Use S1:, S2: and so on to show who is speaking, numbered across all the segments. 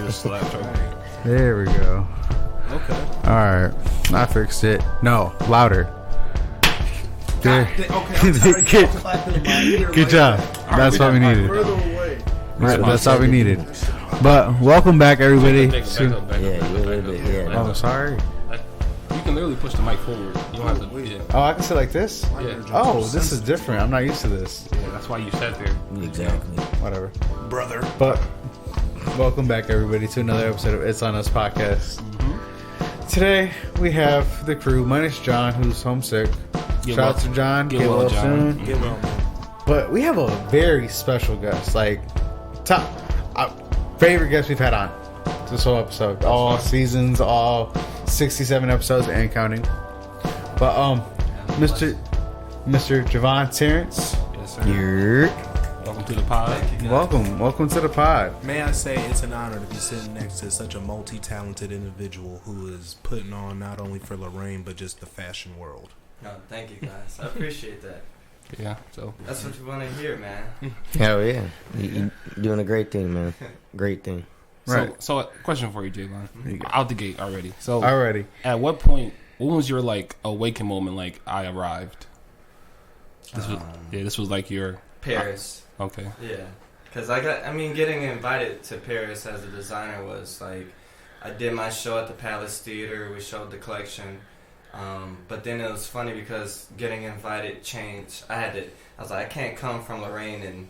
S1: just slapped her.
S2: There we go.
S1: Okay.
S2: Alright. I fixed it. No, louder. There. Good job. That's what we needed. Right, that's all we needed. But welcome back, everybody.
S1: Back up.
S3: Yeah, a little bit, yeah.
S2: Oh, sorry.
S1: You can literally push the mic forward. You don't have to. Yeah.
S2: Oh, I can sit like this?
S1: Yeah.
S2: Oh, this is different. I'm not used to this.
S1: Yeah, that's why you sat there.
S3: Exactly.
S2: Whatever.
S1: Brother.
S2: But welcome back, everybody, to another episode of It's On Us podcast. Today, we have the crew, minus John, who's homesick. Shout out to John. Get well soon.
S1: Get well.
S2: But we have a very special guest. Like, top favorite guest we've had on this whole episode. All seasons, all 67 episodes and counting. But, Mr. Jevon Terance.
S1: Yes, sir. Welcome to the pod.
S2: Welcome to the pod.
S4: May I say it's an honor to be sitting next to such a multi-talented individual who is putting on not only for Lorain but just the fashion world.
S5: No, thank you guys. I appreciate that.
S1: Yeah, so.
S5: That's what you want to hear, man.
S3: Hell yeah. You're doing a great thing, man. Great thing.
S2: Right.
S1: So a question for you, Jevon. Out the gate already. So
S2: Already.
S1: at what point, when was your like awakening moment? Like I arrived. This was like your
S5: Paris.
S1: Okay.
S5: Yeah. Because getting invited to Paris as a designer was like, I did my show at the Palace Theater. We showed the collection. But then it was funny because getting invited changed. I was like, I can't come from Lorain and,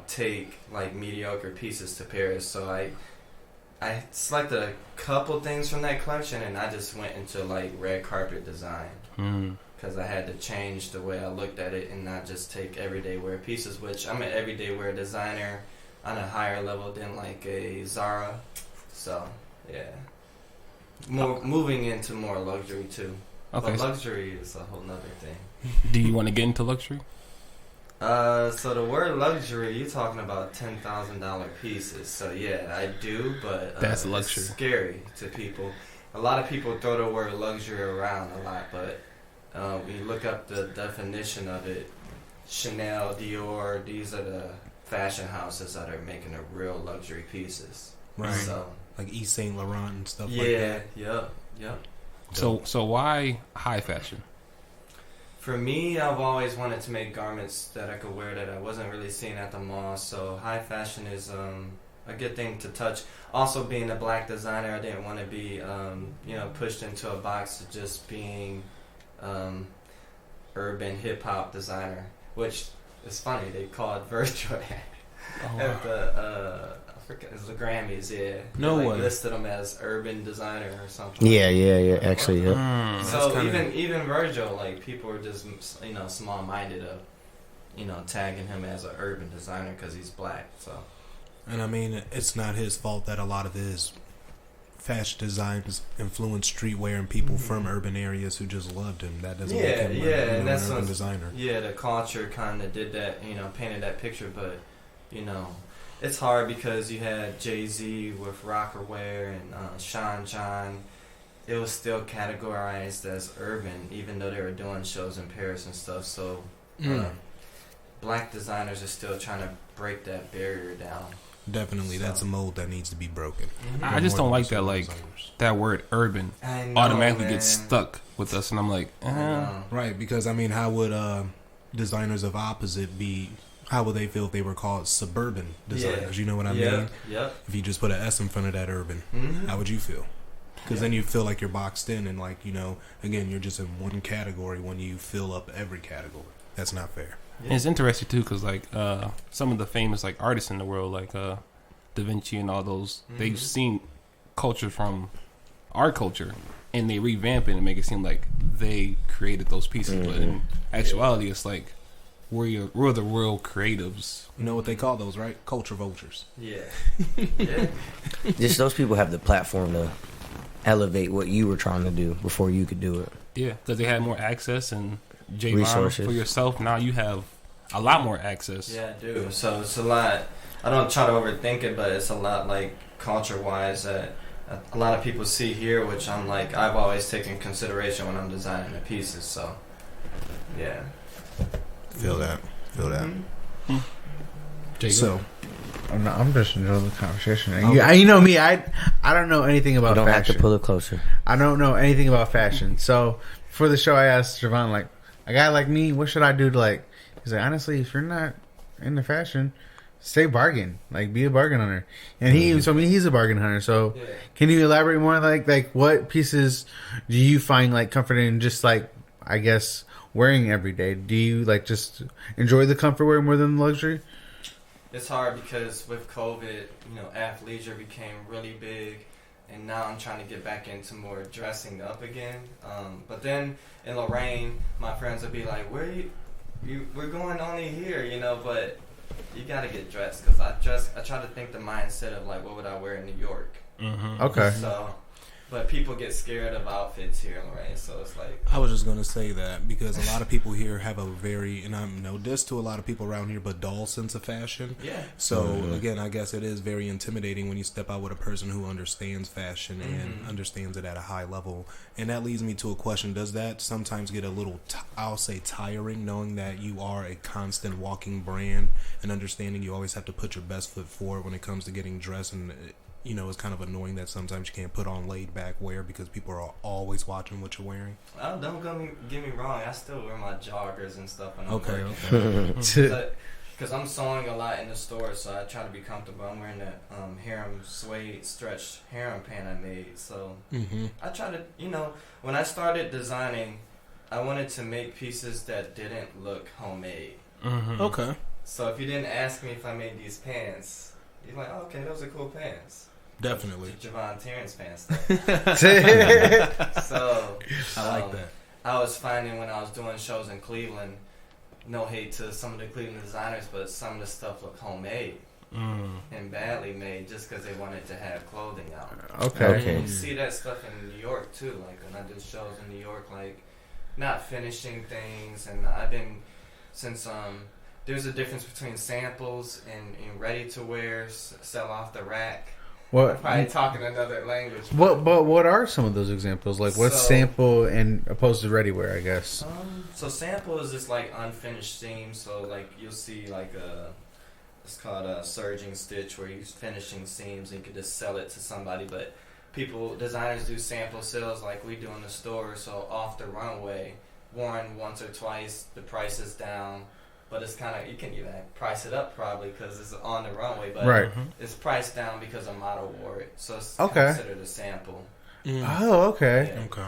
S5: take like mediocre pieces to Paris. So I selected a couple things from that collection and I just went into like red carpet design. Because I had to change the way I looked at it and not just take everyday wear pieces, which I'm an everyday wear designer on a higher level than like a Zara. So, yeah. Moving into more luxury too.
S1: Okay.
S5: But luxury is a whole nother thing.
S1: Do you want to get into luxury?
S5: So the word luxury, you're talking about $10,000 pieces. So yeah, I do, but
S1: that's luxury.
S5: It's scary to people. A lot of people throw the word luxury around a lot, but when you look up the definition of it, Chanel, Dior, these are the fashion houses that are making the real luxury pieces.
S4: Right.
S5: So,
S4: like East Saint Laurent and stuff like that.
S5: Yep.
S1: So why high fashion?
S5: For me, I've always wanted to make garments that I could wear that I wasn't really seeing at the mall. So high fashion is a good thing to touch. Also, being a black designer, I didn't want to be pushed into a box of just being urban hip hop designer, which is funny. They called Virgil at the it's the Grammys, yeah.
S4: No
S5: they,
S4: way.
S5: Listed him as urban designer or something.
S3: Yeah. Actually, yeah.
S5: So even Virgil, like people are just small minded of tagging him as an urban designer because he's black. So,
S4: and I mean, it's not his fault that a lot of his fashion designs influenced streetwear and people from urban areas who just loved him. That doesn't make him
S5: and that's
S4: an urban designer.
S5: Yeah, the culture kind of did that, painted that picture, but it's hard because you had Jay-Z with Rockaware and Sean John. It was still categorized as urban, even though they were doing shows in Paris and stuff. So, black designers are still trying to break that barrier down.
S4: Definitely, that's a mold that needs to be broken.
S1: I just don't like that. Like that word "urban" automatically gets stuck with us, and I'm like,
S4: right? Because I mean, how would designers of opposite be? How would they feel if they were called suburban designers? You know what I mean?
S5: Yep.
S4: If you just put an S in front of that urban, how would you feel? Because then you feel like you're boxed in, and like again, you're just in one category when you fill up every category. That's not fair.
S1: And it's interesting too, because like some of the famous like artists in the world, like Da Vinci and all those, they've seen culture from our culture, and they revamp it and make it seem like they created those pieces. But in actuality, it's like we're the real creatives.
S4: You know what they call those, right? Culture vultures.
S5: Yeah.
S3: Just those people have the platform to elevate what you were trying to do before you could do it.
S1: Yeah, because they had more access and
S3: resources
S1: for yourself. Now you have a lot more access.
S5: Yeah, I do. So it's a lot. I don't try to overthink it, but it's a lot like culture-wise that a lot of people see here, which I'm like, I've always taken consideration when I'm designing the pieces. So, yeah.
S4: Feel that.
S1: Jacob?
S4: So,
S2: no, I'm just enjoying the conversation. Okay. You know me, I don't know anything about fashion.
S3: You don't have to pull it closer.
S2: I don't know anything about fashion. So for the show, I asked Jevon, like, a guy like me, what should I do to, like, he's like, honestly, if you're not into fashion, stay bargain. Like, be a bargain hunter. And he even told me he's a bargain hunter. So can you elaborate more? Like what pieces do you find, like, comfort in just, like, I guess, wearing every day? Do you, like, just enjoy the comfort wear more than the luxury?
S5: It's hard because with COVID, athleisure became really big, and now I'm trying to get back into more dressing up again. But then in Lorain, my friends would be like, "Where we're going only here, but you gotta get dressed." Because I try to think the mindset of like, what would I wear in New York?
S1: Mm-hmm.
S2: Okay.
S5: So. But people get scared of outfits here in Lorain, so it's like...
S4: I was just going to say that because a lot of people here have a very, and I'm no diss to a lot of people around here, but dull sense of fashion.
S5: Yeah.
S4: So, again, I guess it is very intimidating when you step out with a person who understands fashion and understands it at a high level. And that leads me to a question. Does that sometimes get a little, I'll say, tiring, knowing that you are a constant walking brand and understanding you always have to put your best foot forward when it comes to getting dressed, and it's kind of annoying that sometimes you can't put on laid back wear because people are always watching what you're wearing?
S5: Oh, don't get me wrong. I still wear my joggers and stuff when I'm
S4: okay.
S5: Because I'm sewing a lot in the store, so I try to be comfortable. I'm wearing that harem suede stretch harem pant I made. So I try to, when I started designing, I wanted to make pieces that didn't look homemade.
S1: Mm-hmm.
S4: Okay.
S5: So if you didn't ask me if I made these pants, you're like, oh, okay, those are cool pants.
S4: Definitely.
S5: Jevon Terance pants. So
S4: I like that.
S5: I was finding when I was doing shows in Cleveland, no hate to some of the Cleveland designers, but some of the stuff looked homemade and badly made just because they wanted to have clothing out.
S2: Okay.
S5: You see that stuff in New York too. Like when I do shows in New York, like not finishing things, and I've been since there's a difference between samples and ready to wear, sell off the rack.
S2: What?
S5: I'm probably talking another language.
S2: What are some of those examples? Like what's sample and opposed to ready wear, I guess?
S5: So sample is just like unfinished seams. So like you'll see like it's called a surging stitch where you're finishing seams and you can just sell it to somebody. But designers do sample sales like we do in the store. So off the runway, worn once or twice, the price is down. But it's kind of, you can even price it up probably because it's on the runway. But it's priced down because a model wore it. So it's considered a sample.
S2: Oh, okay.
S5: Yeah.
S4: Okay.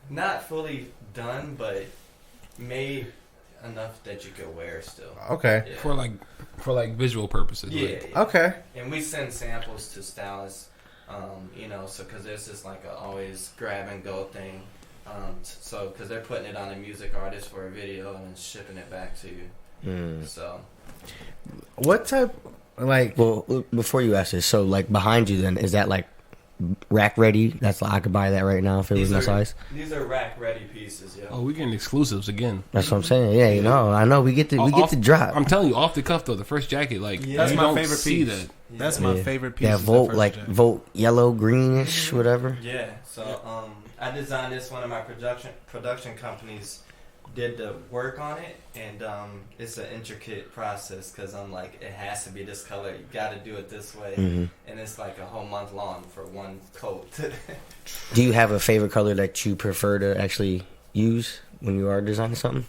S5: Not fully done, but made enough that you could wear still.
S2: Okay.
S5: Yeah.
S1: For like visual purposes.
S5: Yeah.
S2: Okay.
S5: And we send samples to stylists, so because there's just like a always grab and go thing. So because they're putting it on a music artist for a video and then shipping it back to you. So
S2: what type, like?
S3: Well, before you ask this, so like behind you, then is that like rack ready? That's like I could buy that right now if it was my size.
S5: These are rack ready pieces. Yeah.
S1: Oh, we're getting exclusives again.
S3: That's what I'm saying. Yeah, I know we get to drop.
S1: I'm telling you, off the cuff though, the first jacket, like
S4: that's
S1: you
S4: my
S1: don't
S4: favorite
S1: see
S4: piece.
S1: that.
S4: That's my favorite piece.
S3: Yeah, Volt yellow greenish whatever.
S5: Yeah. So I designed this. One of my production companies did the work on it, and it's an intricate process because I'm like, it has to be this color. You got to do it this way, and it's like a whole month long for one coat.
S3: Do you have a favorite color that you prefer to actually use when you are designing something?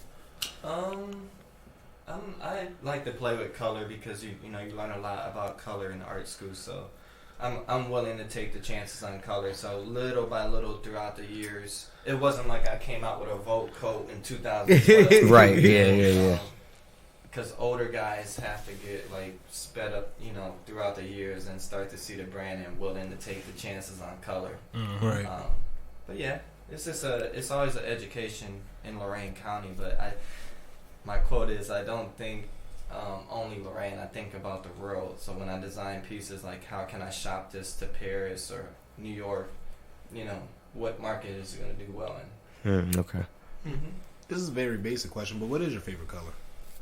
S5: I like to play with color because you learn a lot about color in art school, so. I'm willing to take the chances on color. So little by little throughout the years, it wasn't like I came out with a Volt coat in 2012.
S3: Right. Yeah.
S5: Because older guys have to get like sped up, throughout the years and start to see the brand and willing to take the chances on color.
S4: Right.
S5: But yeah, it's always an education in Lorain County. But my quote is, I don't think only Lorain, I think about the world. So when I design pieces, like how can I shop this to Paris or New York, what market is it going to do well in?
S3: Okay.
S4: This is a very basic question, but what is your favorite color?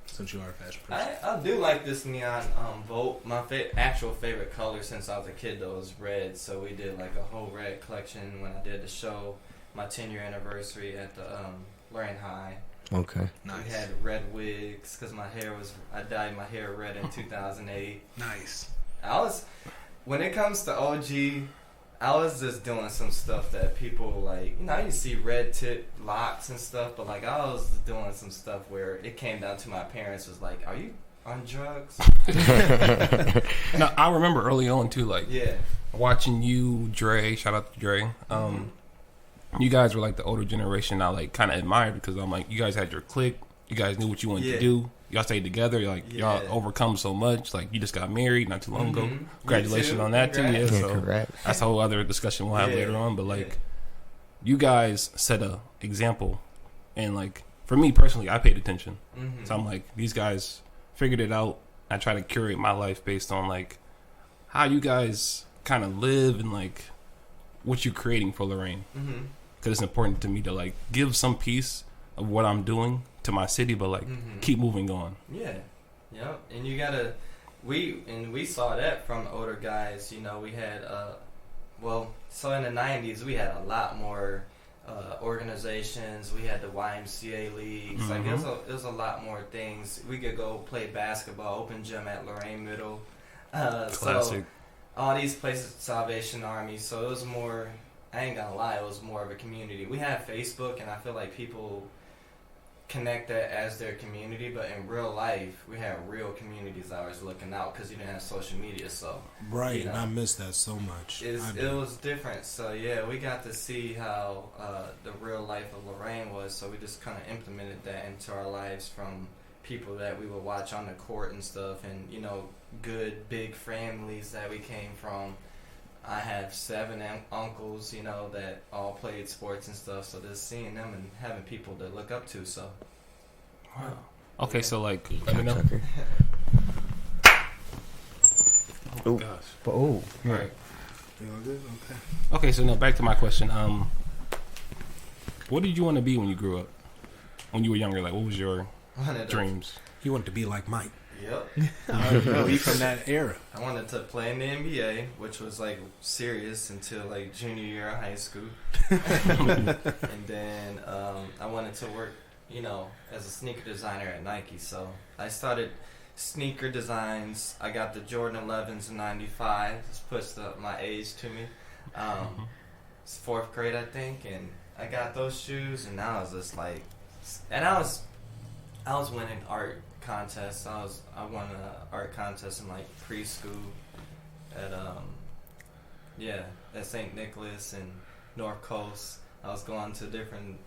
S4: Since you are a fashion person,
S5: I do like this neon Volt. My actual favorite color since I was a kid though is red. So we did like a whole red collection when I did the show, my 10-year anniversary at the Lorain High.
S3: Okay.
S4: Nice.
S5: We had red wigs because I dyed my hair red in 2008.
S4: Nice.
S5: When it comes to OG, I was just doing some stuff that people like, you see red tip locks and stuff, but like I was doing some stuff where it came down to my parents was like, are you on drugs?
S1: No, I remember early on too, like watching you, Dre, shout out to Dre. You guys were like the older generation I like kind of admired because I'm like, you guys had your clique, you guys knew what you wanted to do. Y'all stayed together, y'all overcome so much. Like you just got married not too long ago. Congratulations on that too. Yeah, so that's a whole other discussion we'll have later on. But like, you guys set a example, and like for me personally, I paid attention. So I'm like, these guys figured it out. I try to curate my life based on like how you guys kind of live and like what you're creating for Lorain. Because it's important to me to like give some piece of what I'm doing to my city, but like keep moving on. Yeah, yep. And you gotta, we saw that from older guys. We had, so in the '90s we had a lot more organizations. We had the YMCA leagues. Like it was a lot more things. We could go play basketball, open gym at Lorain Middle. Classic. So all these places, Salvation Army. So it was more. I ain't gonna lie, it was more of a community. We had Facebook, and I feel like people connect that as their community, but in real life, we had real communities always looking out because you didn't have social media. So
S4: and I miss that so much.
S5: It was different. So we got to see how the real life of Lorain was. So we just kind of implemented that into our lives from people that we would watch on the court and stuff, and good big families that we came from. I have 7 uncles, that all played sports and stuff. So just seeing them and having people to look up to. So, wow. Okay, so like, let me know. Oh gosh.
S2: Oh,
S5: all right.
S4: You all good? Okay.
S1: Okay, so now back to my question. What did you want to be when you grew up? When you were younger, like what was your dreams?
S4: You wanted to be like Mike.
S5: Yep.
S4: Be from that era.
S5: I wanted to play in the NBA, which was like serious until like junior year of high school. And then I wanted to work, as a sneaker designer at Nike. So I started sneaker designs. I got the Jordan 11s in '95. This puts my age to me. It's 4th grade, I think, and I got those shoes, and I was just like, and I was winning art contests. I won an art contest in like preschool at at St. Nicholas and North Coast. I was going to different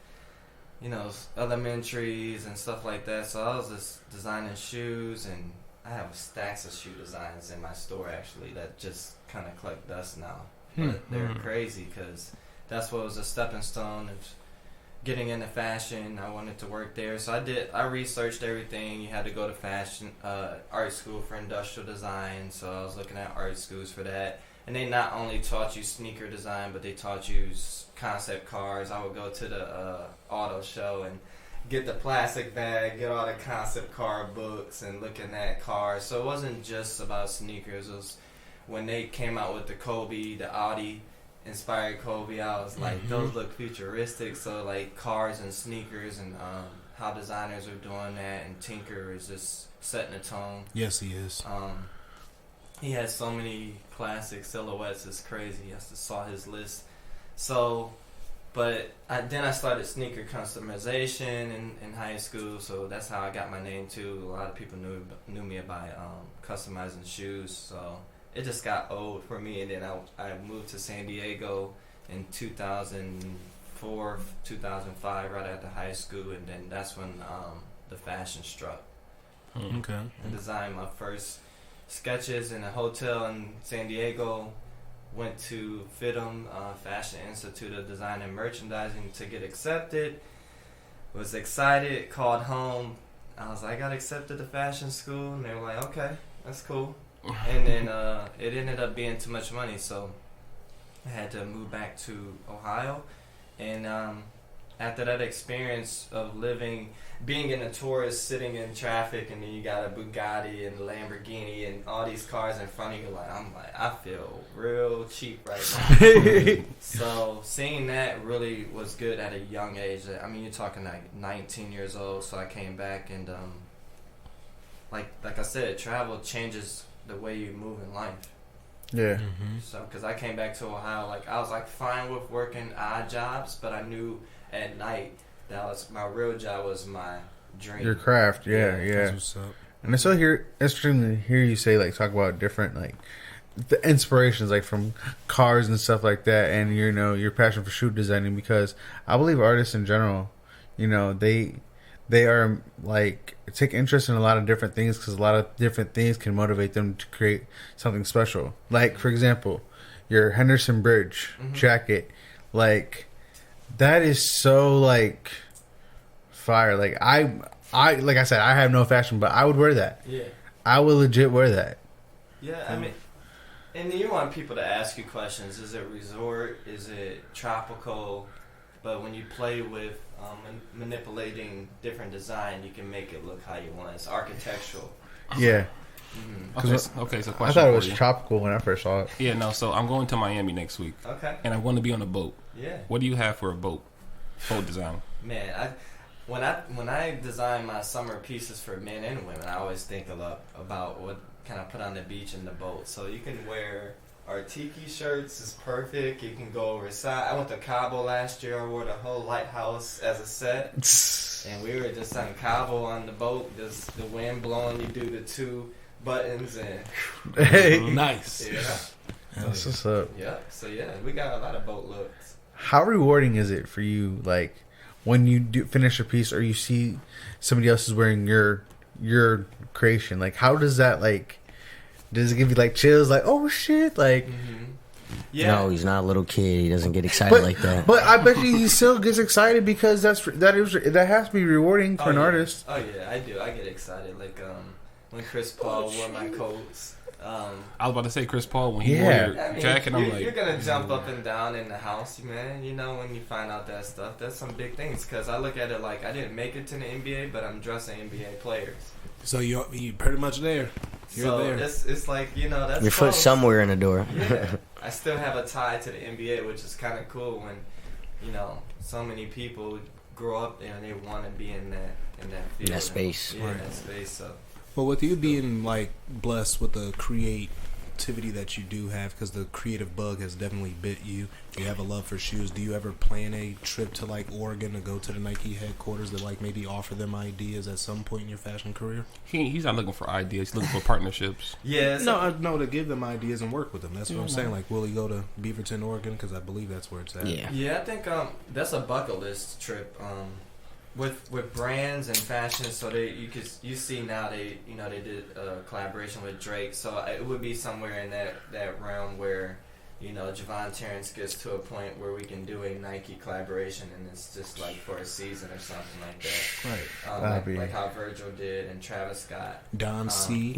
S5: elementaries and stuff like that. So I was just designing shoes, and I have stacks of shoe designs in my store actually that just kind of collect dust now. But they're crazy because that's what was a stepping stone of getting into fashion. I wanted to work there, so I researched everything. You had to go to fashion art school for industrial design, so I was looking at art schools for that. And they not only taught you sneaker design, but they taught you concept cars. I would go to the auto show and get the plastic bag, get all the concept car books, and looking at cars. So it wasn't just about sneakers. It was when they came out with the Kobe, the Audi inspired Kobe, I was like, those look futuristic. So like cars and sneakers and how designers are doing that, and Tinker is just setting the tone.
S4: Yes, he is.
S5: He has so many classic silhouettes, it's crazy. I just saw his list. So, but then I started sneaker customization in high school, so that's how I got my name too. A lot of people knew me by customizing shoes, so it just got old for me. And then I moved to San Diego in 2004, 2005, right after high school, and then that's when the fashion struck.
S4: Okay.
S5: I designed my first sketches in a hotel in San Diego. Went to FITM, Fashion Institute of Design and Merchandising, to get accepted. Was excited, called home. I was like, I got accepted to fashion school, and they were like, okay, that's cool. And then it ended up being too much money, so I had to move back to Ohio. And after that experience of being in a tourist, sitting in traffic, and then you got a Bugatti and a Lamborghini and all these cars in front of you, I feel real cheap right now. So seeing that really was good at a young age. I mean, you're talking like 19 years old. So I came back and like I said, travel changes the way you move in life.
S2: Yeah.
S4: Mm-hmm.
S5: So, because I came back to Ohio, like I was like fine with working odd jobs, but I knew at night that was my real job was my dream.
S2: Your craft, yeah.
S4: That's what's up.
S2: And it's so interesting to hear you say, like, talk about different, like, the inspirations, like, from cars and stuff like that, and, you know, your passion for shoe designing, because I believe artists in general, you know, they are, like, take interest in a lot of different things, because a lot of different things can motivate them to create something special. Like, for example, your Henderson Bridge jacket, like, that is so, like, fire. Like, like I said, I have no fashion, but I would wear that.
S5: Yeah.
S2: I would legit wear that.
S5: Yeah, I mean, and you want people to ask you questions. Is it resort? Is it tropical? But when you play with manipulating different design, you can make it look how you want. It's architectural.
S2: Yeah.
S1: Okay, so question
S2: I thought it
S1: for
S2: was
S1: you.
S2: tropical when I first saw it.
S1: Yeah, no, so I'm going to Miami next week.
S5: Okay.
S1: And I want to be on a boat.
S5: Yeah.
S1: What do you have for a boat design?
S5: Man, when I design my summer pieces for men and women, I always think a lot about what can I put on the beach and the boat. So you can wear our tiki shirts is perfect. You can go oversized. I went to Cabo last year. I wore the whole lighthouse as a set, and we were just on Cabo on the boat. Just the wind blowing. You do the 2 buttons and
S2: Hey.
S1: Nice.
S5: yeah,
S2: That's what's up.
S5: yeah. So yeah, we got a lot of boat looks.
S2: How rewarding is it for you, like, when you do finish a piece or you see somebody else is wearing your creation? Like, how does that, like, does it give you, like, chills? Like, oh, shit, like...
S5: Yeah.
S3: No, he's not a little kid. He doesn't get excited like that.
S2: But I bet you he still gets excited because that has to be rewarding for an
S5: yeah.
S2: artist.
S5: Oh yeah, I do. I get excited. Like when Chris Paul wore my coats.
S1: I was about to say Chris Paul when he wore your jacket. I'm like,
S5: you're gonna jump up and down in the house, man. You know, when you find out that stuff, that's some big things. Because I look at it like I didn't make it to the NBA, but I'm dressing NBA players.
S4: So you're pretty much there. You're there.
S5: It's like, you know, that's
S3: Your foot
S5: close.
S3: somewhere in the door.
S5: Yeah, I still have a tie to the NBA, which is kind of cool. When you know so many people grow up and they want to be in that field,
S3: That space.
S5: in that space. So.
S4: But with you being like blessed with the creativity that you do have, because the creative bug has definitely bit you. You have a love for shoes. Do you ever plan a trip to like Oregon to go to the Nike headquarters to like maybe offer them ideas at some point in your fashion career?
S1: he's not looking for ideas. He's looking for partnerships.
S5: Yeah.
S4: No, to give them ideas and work with them. That's what I'm saying. Like, will he go to Beaverton, Oregon? Because I believe that's where it's at.
S3: Yeah.
S5: Yeah, I think that's a bucket list trip. With brands and fashion, so you see now they did a collaboration with Drake, so it would be somewhere in that realm where Jevon Terance gets to a point where we can do a Nike collaboration and it's just like for a season or something like that.
S4: Right.
S5: Like how Virgil did and Travis Scott,
S4: Don C.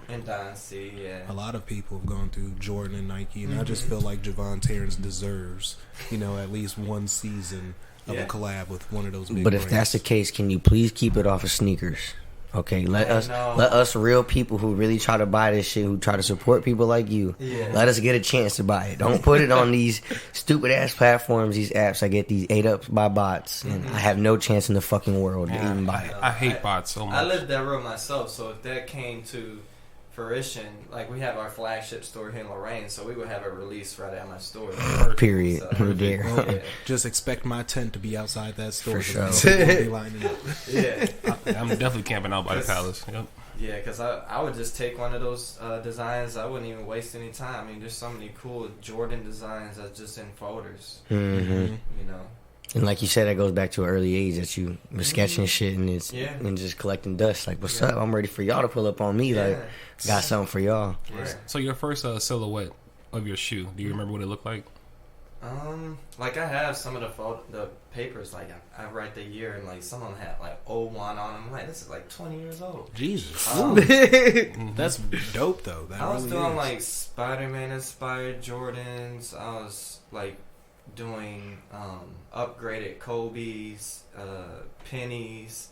S5: and Don C. Yeah,
S4: A lot of people have gone through Jordan and Nike, and I just feel like Jevon Terance deserves, at least one season of a collab with one of those big
S3: But if
S4: brands.
S3: that's the case, can you please keep it off of sneakers? Okay, let us real people who really try to buy this shit, who try to support people like you, let us get a chance to buy it. Don't put it on these stupid ass platforms, these apps. I get these ate up by bots, and I have no chance in the fucking world to even buy it.
S1: I hate bots so much.
S5: I lived that road myself, so if that came to fruition, like we have our Flagship Store here in Lorain, so we would have a release right at my store.
S3: Period.
S5: So,
S3: We're there.
S5: yeah.
S4: Just expect my tent to be outside that store.
S3: For
S4: because
S3: sure.
S4: people will be lining up.
S5: Yeah.
S1: I'm definitely camping out by the palace. Yep.
S5: Yeah, because I would just take one of those designs. I wouldn't even waste any time. I mean, there's so many cool Jordan designs that's just in folders.
S3: Mm-hmm. And like you said, that goes back to an early age that you were sketching shit and and just collecting dust. Like, what's up? I'm ready for y'all to pull up on me. Like, got something for y'all.
S5: Yeah.
S1: So your first silhouette of your shoe, do you remember what it looked like?
S5: Like I have some of the papers. Like I write the year, and like some of them had like 01 on them. I'm like, this is like 20 years old.
S4: Jesus. That's dope, though. That
S5: I was
S4: really
S5: doing
S4: is.
S5: like Spider-Man inspired Jordans. I was like doing upgraded Kobe's, pennies.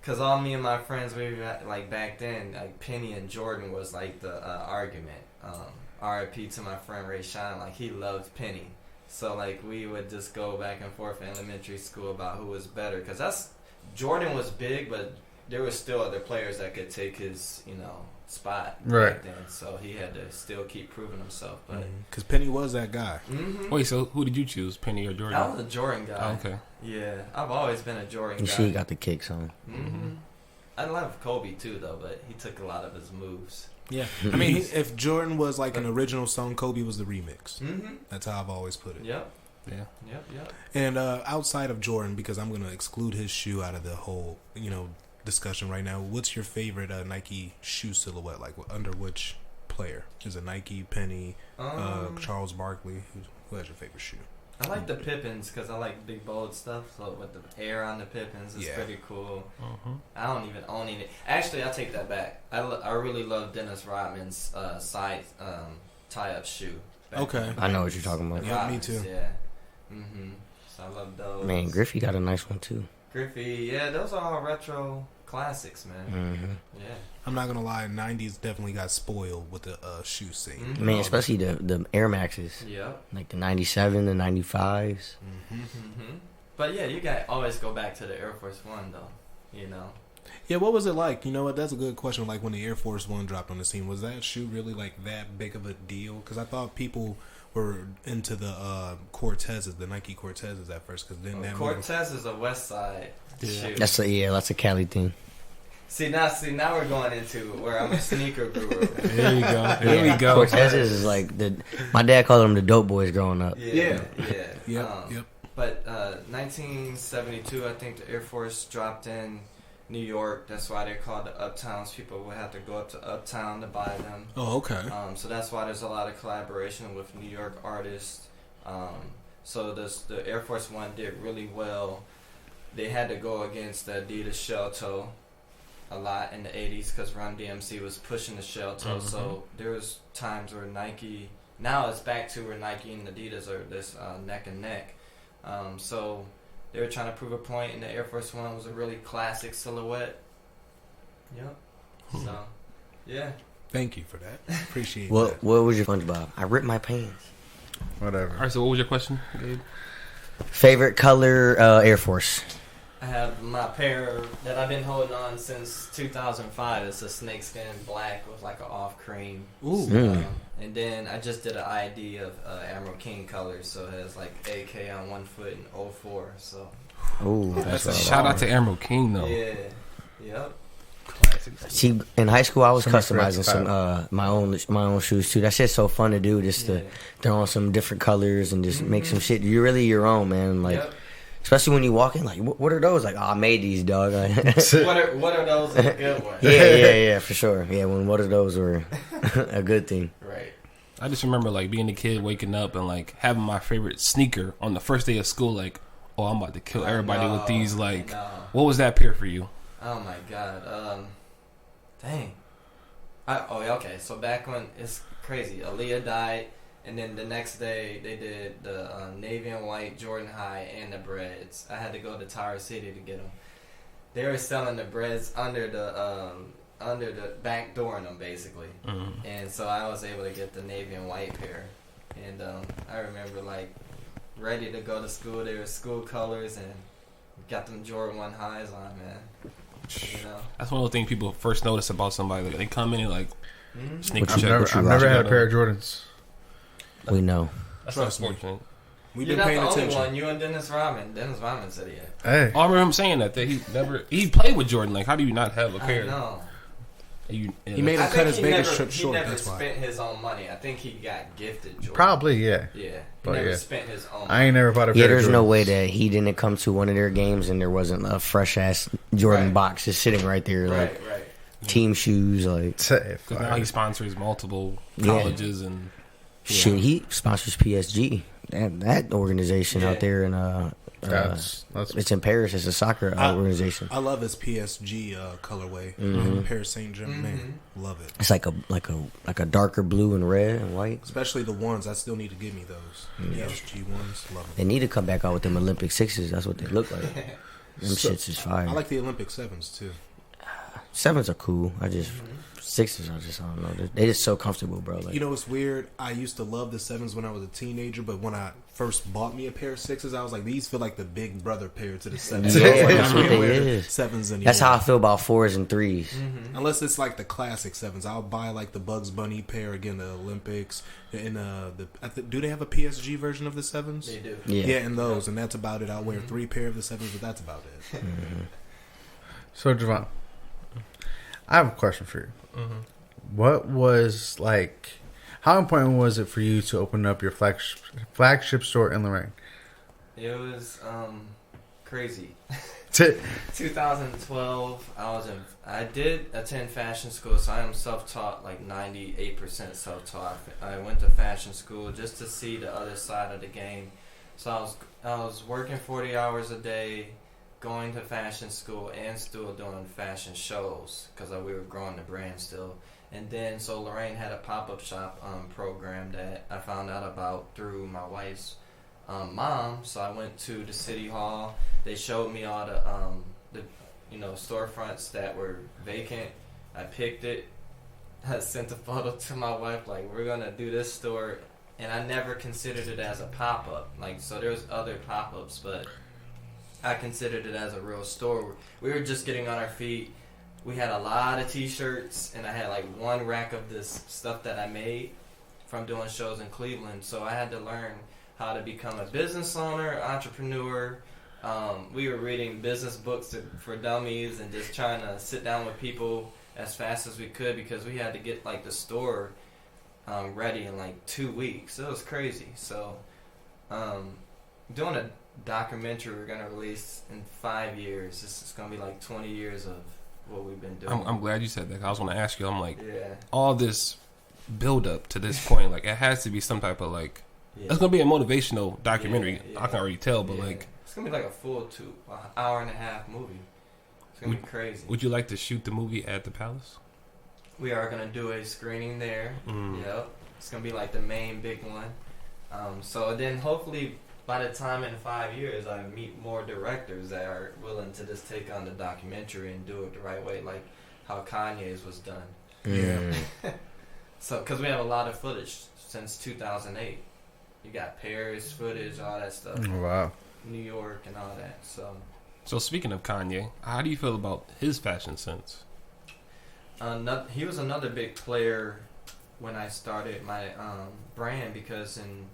S5: Cause all me and my friends, we were like back then, like Penny and Jordan was like the argument. R.I.P. to my friend Ray Shine, like he loved Penny, so like we would just go back and forth in elementary school about who was better. Cause Jordan was big, but there were still other players that could take his, spot back then. So he had to still keep proving himself. But
S4: because Penny was that guy.
S1: Wait, so who did you choose, Penny or Jordan?
S5: I was a Jordan guy.
S1: Oh, okay.
S5: Yeah, I've always been a Jordan guy.
S3: She got the kicks on.
S5: I love Kobe too, though, but he took a lot of his moves.
S4: Yeah, I mean, if Jordan was like an original song, Kobe was the remix. That's how I've always put it.
S5: Yep.
S1: Yeah.
S5: Yep.
S4: And outside of Jordan, because I'm gonna exclude his shoe out of the whole, discussion right now. What's your favorite Nike shoe silhouette? Like under which player? Is it Nike, Penny, Charles Barkley? Who has your favorite shoe?
S5: I like the Pippins because I like big bold stuff. So with the air on the Pippins, it's pretty cool. I don't even own any. Actually, I take that back. I really love Dennis Rodman's side tie-up shoe.
S4: Okay,
S3: I know what you're talking about.
S4: Yeah, me too.
S5: Yeah. So I love those.
S3: Man, Griffey got a nice one too.
S5: Griffey, yeah, those are all retro classics, man. Yeah.
S4: I'm not gonna lie, '90s definitely got spoiled with the shoe scene.
S3: Man, especially the Air Maxes.
S5: Yep.
S3: Like the 97, the 95s.
S5: But yeah, you got always go back to the Air Force One though.
S4: Yeah, what was it like? You know what? That's a good question. Like when the Air Force One dropped on the scene, was that shoe really like that big of a deal? Because I thought people were into the Cortezes, the Nike Cortezes at first. Because then
S5: Cortez is a West Side shoe.
S3: That's a Cali thing.
S5: See now we're going into where I'm a sneaker guru.
S1: There you go. Here we go.
S3: Cortezes is like my dad called them the dope boys growing up.
S5: Yeah.
S4: Yep.
S5: But 1972, I think the Air Force dropped in New York. That's why they're called the Uptowns. People would have to go up to Uptown to buy them.
S4: Oh, okay.
S5: So that's why there's a lot of collaboration with New York artists. So the Air Force One did really well. They had to go against the Adidas shell toe a lot in the 80s because Run DMC was pushing the shell toe. So there was times where Nike, now it's back to where Nike and Adidas are this neck and neck. So they were trying to prove a point, and the Air Force One was a really classic silhouette. Yep. So, yeah.
S4: Thank you for that. Appreciate
S3: What was your SpongeBob? I ripped my pants.
S2: Whatever.
S1: All right, so what was your question, Gabe?
S3: Favorite color Air Force?
S5: I have my pair that I've been holding on since 2005. It's a snakeskin black with like an off cream.
S4: Ooh.
S5: And then I just did an ID of Admiral King colors, so it has like AK on one foot and 04. So.
S3: Oh,
S1: That's a shout out to Admiral King though.
S5: Yeah. Yep.
S1: Classic.
S3: See, in high school I was
S2: Some
S3: customizing some my own shoes too. That shit's so fun to do, just to throw on some different colors and just make some shit. You're really your own, man. Like.
S5: Yep.
S3: Especially when you walk in, like, what are those? Like, oh, I made these, dog.
S5: What are those a good one?
S3: Yeah, for sure. Yeah, when what are those were a good thing.
S5: Right.
S1: I just remember like being a kid, waking up and like having my favorite sneaker on the first day of school. Like, oh, I'm about to kill everybody with these. Like, what was that pair for you?
S5: Oh my god. Dang. Okay. So back when it's crazy, Aaliyah died. And then the next day, they did the navy and white Jordan High and the breads. I had to go to Tower City to get them. They were selling the breads under the back door in them, basically. And so I was able to get the navy and white pair. And I remember, like, ready to go to school. They were school colors and got them Jordan 1 highs on, man. You know?
S1: That's one of the things people first notice about somebody. Like, they come in and like, sneaker check.
S2: I've never had a pair of Jordans.
S3: We know.
S1: That's unfortunate.
S4: We've
S5: You're
S4: been
S5: not
S4: paying
S5: the only
S4: attention.
S5: one. You and Dennis Rodman. Dennis Rodman said he had.
S2: Hey.
S1: Oh, I remember him saying that he played with Jordan. Like, how do you not have a pair?
S5: I know.
S4: He made him cut his Vegas trip short.
S5: He never
S4: That's why.
S5: spent his own money. I think he got gifted Jordan.
S2: Probably, yeah.
S5: Yeah. He
S2: But
S5: never
S2: yeah.
S5: spent his own money.
S2: I ain't never bought a pair
S3: Yeah,
S2: of
S3: there's no
S2: Jordans.
S3: way that he didn't come to one of their games and there wasn't a fresh ass Jordan box just sitting right there, like
S5: Right.
S3: team shoes, like.
S1: Because now he sponsors multiple colleges and
S3: Shit, he sponsors PSG. That organization out there in
S2: that's
S3: it's in Paris. It's a soccer organization.
S4: I love his PSG colorway. Paris Saint-Germain. Love it.
S3: It's like a darker blue and red and white.
S4: Especially the ones. I still need to give me those. PSG ones. Love them.
S3: They need to come back out with them Olympic sixes. That's what they look like. Them shits is fire.
S4: I like the Olympic sevens too.
S3: Sevens are cool. Sixes are just, I don't know. They just so comfortable, bro. Like,
S4: You know, it's weird. I used to love the sevens when I was a teenager, but when I first bought me a pair of sixes, I was like, these feel like the big brother pair to the sevens.
S3: Yeah,
S4: So I was like,
S3: that's
S4: I
S3: what
S4: can't
S3: they
S4: wear
S3: is.
S4: sevens anymore.
S3: that's how I feel about fours and threes.
S4: Unless it's like the classic sevens, I'll buy like the Bugs Bunny pair again, the Olympics, and do they have a PSG version of the sevens?
S5: They do.
S3: Yeah.
S4: And those, and that's about it. I'll wear 3 pair of the sevens, but that's about it.
S2: So, Jevon, I have a question for you. What was how important was it for you to open up your flagship store in Lorain?
S5: It was crazy.
S2: 2012,
S5: I did attend fashion school, so I am self-taught, like 98% self-taught. I went to fashion school just to see the other side of the game. So I was working 40 hours a day, going to fashion school, and still doing fashion shows because we were growing the brand still. And then, so Lorain had a pop-up shop program that I found out about through my wife's mom. So I went to the city hall. They showed me all the storefronts that were vacant. I picked it. I sent a photo to my wife, like, we're gonna do this store, and I never considered it as a pop-up. Like, so there's other pop-ups, but I considered it as a real store. We were just getting on our feet. We had a lot of t-shirts, and I had like one rack of this stuff that I made from doing shows in Cleveland. So I had to learn how to become a business owner, entrepreneur. We were reading business books for dummies and just trying to sit down with people as fast as we could because we had to get like the store ready in like 2 weeks. It was crazy. So doing a documentary we're going to release in 5 years. It's going to be like 20 years of what we've been doing.
S1: I'm glad you said that. I was going to ask you. I'm like,
S5: yeah.
S1: all this build up to this point, like it has to be some type of like.
S5: Yeah.
S1: It's going to be a motivational documentary.
S5: Yeah.
S1: I can already tell, but like,
S5: it's going to be like a full hour and a half movie. It's going to be crazy.
S1: Would you like to shoot the movie at the Palace?
S5: We are going to do a screening there. Yep. It's going to be like the main big one. So then hopefully by the time in 5 years I meet more directors that are willing to just take on the documentary and do it the right way, like how Kanye's was done.
S4: Yeah.
S5: So, because we have a lot of footage since 2008. You got Paris footage, all that stuff.
S2: Wow.
S5: New York and all that.
S1: So speaking of Kanye, how do you feel about his fashion sense?
S5: He was another big player when I started my brand because in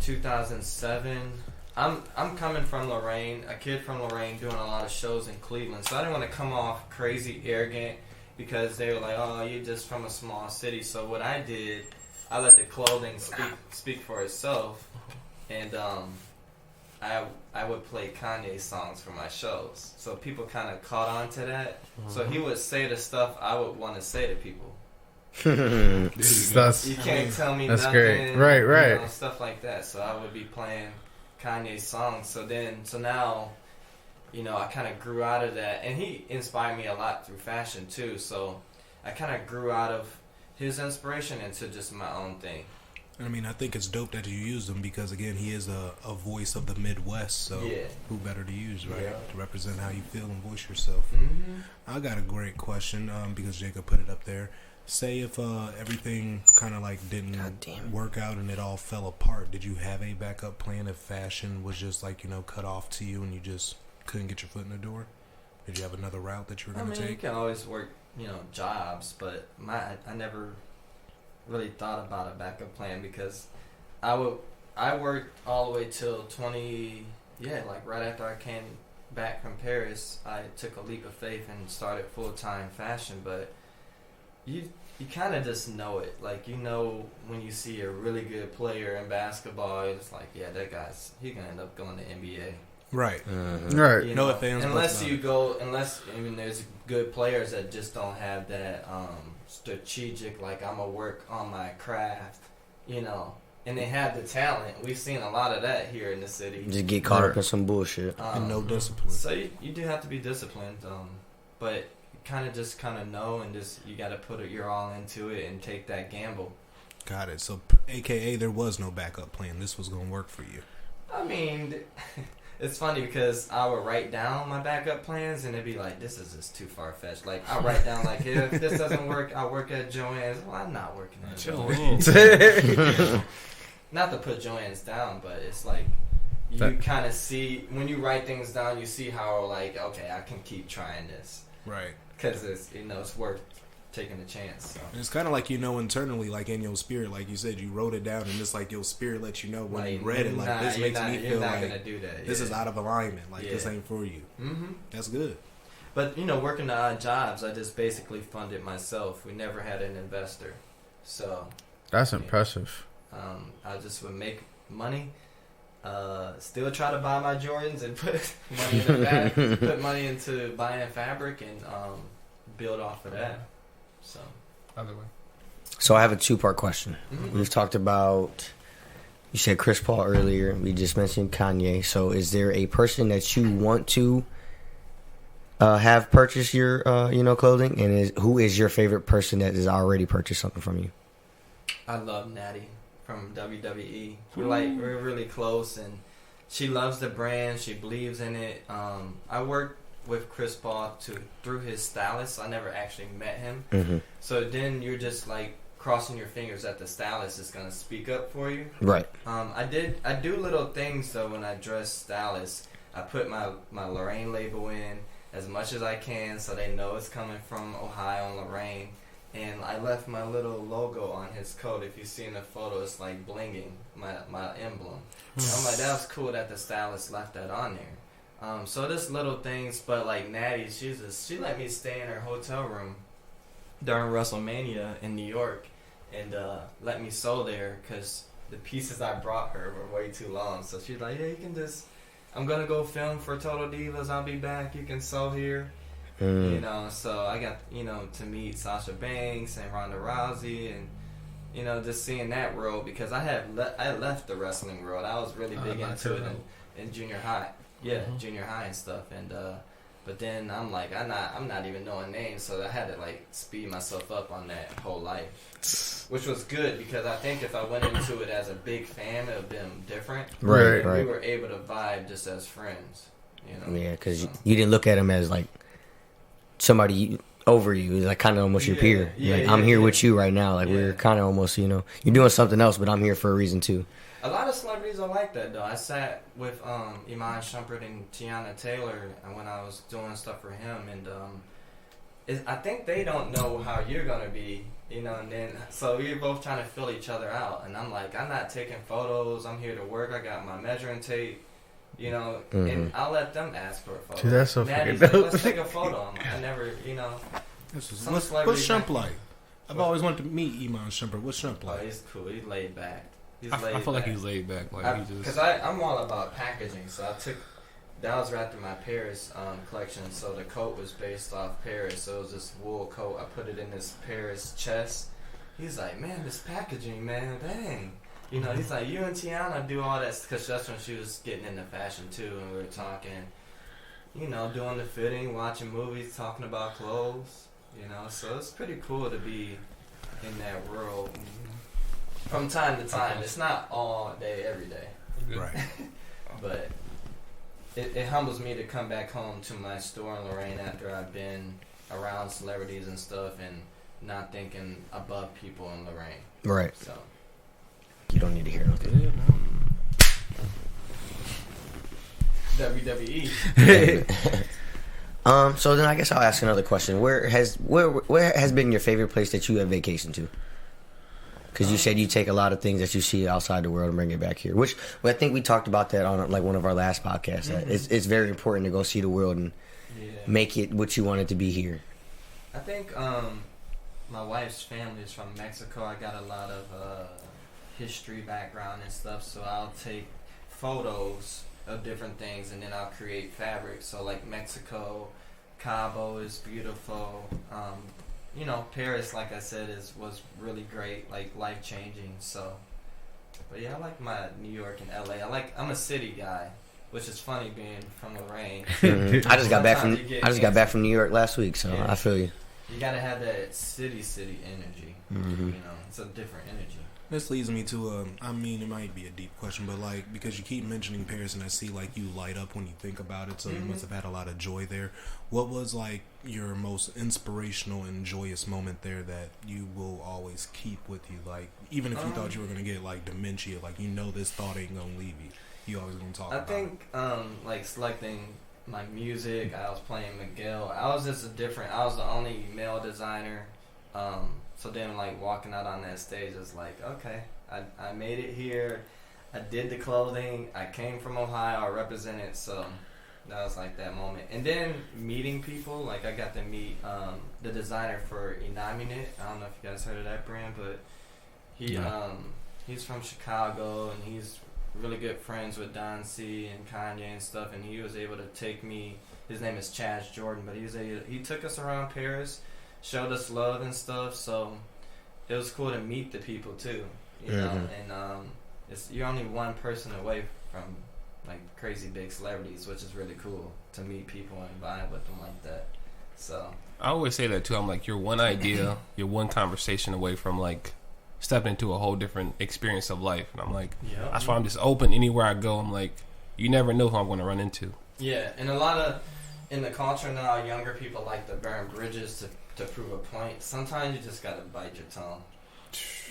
S5: 2007, I'm coming from Lorain, a kid from Lorain doing a lot of shows in Cleveland, so I didn't want to come off crazy arrogant because they were like, oh, you're just from a small city. So what I did, I let the clothing speak for itself, and I would play Kanye songs for my shows, so people kind of caught on to that. So he would say the stuff I would want to say to people. You can't tell me
S2: that's
S5: nothing.
S2: great. Right.
S5: Stuff like that. So I would be playing Kanye's songs. So now, I kind of grew out of that, and he inspired me a lot through fashion too. So I kind of grew out of his inspiration into just my own thing.
S4: I mean, I think it's dope that you use him because, again, he is a voice of the Midwest, so who better to use, right?
S5: Yeah.
S4: To represent how you feel and voice yourself. I got a great question because Jacob put it up there. Say if everything kind of like didn't work out and it all fell apart, did you have a backup plan if fashion was just like, cut off to you and you just couldn't get your foot in the door? Did you have another route that you were going to take?
S5: You can always work, jobs, but I never really thought about a backup plan because I worked all the way till right after I came back from Paris. I took a leap of faith and started full-time fashion, but you kind of just know it. Like, when you see a really good player in basketball, it's like, yeah, that guy's he gonna end up going to NBA.
S4: Right.
S2: Right.
S4: No fans.
S5: Unless there's good players that just don't have that strategic, like, I'm gonna work on my craft you know, and they have the talent. We've seen a lot of that here in the city.
S3: Just get caught up in some bullshit.
S4: And no discipline.
S5: So you do have to be disciplined, but kind of know, and just you got to put your all into it and take that gamble.
S4: Got it. So, AKA, there was no backup plan. This was going to work for you.
S5: I mean, it's funny because I would write down my backup plans and it'd be like, this is just too far-fetched. Like, I'll write down, like, if this doesn't work, I'll work at Joann's. Well, I'm not working at Joann's. Not to put Joann's down, but it's like, you kind of see, when you write things down, you see how, like, okay, I can keep trying this.
S4: Right.
S5: Because it's, you know, it's worth taking a chance. So.
S4: And it's kind of like, you know, internally, like in your spirit, like you said, you wrote it down, and just like your spirit lets you know when you read it, like this makes me feel like this is out of alignment, like this ain't for you. Mm-hmm. That's good.
S5: But you know, working the odd jobs, I just basically funded myself. We never had an investor, so
S2: that's impressive.
S5: I just would make money, still try to buy my Jordans and put money in the bag, put money into buying fabric and build off of that. So,
S1: other way.
S3: So I have a 2-part question. Mm-hmm. We've talked about, you said Chris Paul earlier. We just mentioned Kanye. So is there a person that you want to have purchased your, clothing? And who is your favorite person that has already purchased something from you?
S5: I love Natty from WWE. We're really close, and she loves the brand. She believes in it. I worked with Chris Paul through his stylist. I never actually met him. Mm-hmm. So then you're just like crossing your fingers that the stylist is going to speak up for you.
S3: Right.
S5: I do little things though when I dress stylists. I put my Lorain label in as much as I can so they know it's coming from Ohio and Lorain. And I left my little logo on his coat. If you see in the photo, it's like blinging, my emblem. I'm like, that was cool that the stylist left that on there. So just little things, but like Natty, she let me stay in her hotel room during WrestleMania in New York, and let me sew there because the pieces I brought her were way too long. So she's like, yeah, you can just, I'm gonna go film for Total Divas. I'll be back. You can sew here, you know. So I got to meet Sasha Banks and Ronda Rousey, and just seeing that world because I left the wrestling world. I was really big into it in junior high. Yeah, junior high and stuff, and but then I'm like, I'm not even knowing names, so I had to like speed myself up on that whole life, which was good because I think if I went into it as a big fan, it would have been different.
S3: Right.
S5: We were able to vibe just as friends,
S3: Yeah, because you didn't look at him as like somebody over you, like kind of almost your peer. I'm here with you right now, like we're kind of almost, you're doing something else, but I'm here for a reason too.
S5: A lot of celebrities are like that, though. I sat with Iman Shumpert and Tiana Taylor when I was doing stuff for him, and I think they don't know how you're gonna be, and then so we're both trying to fill each other out. And I'm like, I'm not taking photos. I'm here to work. I got my measuring tape, and I'll let them ask for a photo.
S2: Dude, that's so fucking
S5: like,
S2: dope.
S5: let's take a photo. I never,
S4: What's Shump like? I've always wanted to meet Iman Shumpert. What's Shump like?
S5: Oh, he's cool. He's laid back.
S1: I feel like he's laid back. Like
S5: because I'm all about packaging, so that was wrapped in my Paris collection. So the coat was based off Paris. So it was this wool coat. I put it in this Paris chest. He's like, man, this packaging, man, dang. He's like, you and Tiana do all that because that's when she was getting into fashion too, and we were talking, doing the fitting, watching movies, talking about clothes. So it's pretty cool to be in that world. From time to time. It's not all day, every day.
S4: Right.
S5: But it humbles me to come back home to my store in Lorain after I've been around celebrities and stuff and not thinking above people in Lorain.
S3: Right.
S5: So
S3: you don't need to hear nothing.
S5: WWE.
S3: So then I guess I'll ask another question. Where has been your favorite place that you have vacationed to? Because you said you take a lot of things that you see outside the world and bring it back here. Which I think we talked about that on like one of our last podcasts. Mm-hmm. It's very important to go see the world and make it what you want it to be here.
S5: I think my wife's family is from Mexico. I got a lot of history background and stuff, so I'll take photos of different things and then I'll create fabric. So like Mexico, Cabo is beautiful. Paris, like I said, was really great, like life changing. So But yeah, I like my New York and LA. I'm a city guy, which is funny being from Lorain.
S3: Mm-hmm. I just got back from New York last week, so yeah. I feel you.
S5: You gotta have that city energy.
S3: Mm-hmm.
S5: You know, it's a different energy.
S4: This leads me to I mean, it might be a deep question, but like, because you keep mentioning Paris and I see like you light up when you think about it, so you must have had a lot of joy there. What was like your most inspirational and joyous moment there that you will always keep with you? Like, even if you thought you were going to get like dementia, like, you know, this thought ain't going to leave you. You always going to talk about it.
S5: I think, like, selecting my music, I was playing Miguel. I was the only male designer. So then, like, walking out on that stage is like, okay, I made it here. I did the clothing. I came from Ohio. I represented. So that was like that moment. And then meeting people, like I got to meet the designer for Inaminit. I don't know if you guys heard of that brand, but he's from Chicago and he's really good friends with Don C and Kanye and stuff. And he was able to take me. His name is Chaz Jordan, but he took us around Paris. Showed us love and stuff, so it was cool to meet the people too, you know. And you're only one person away from like crazy big celebrities, which is really cool to meet people and vibe with them like that. So
S1: I always say that too. I'm like, you're one idea, you're one conversation away from like stepping into a whole different experience of life, and I'm like, that's why I'm just open anywhere I go. I'm like, you never know who I'm going to run into.
S5: Yeah, and a lot of in the culture now, younger people like to burn bridges to prove a point. Sometimes you just gotta bite your tongue.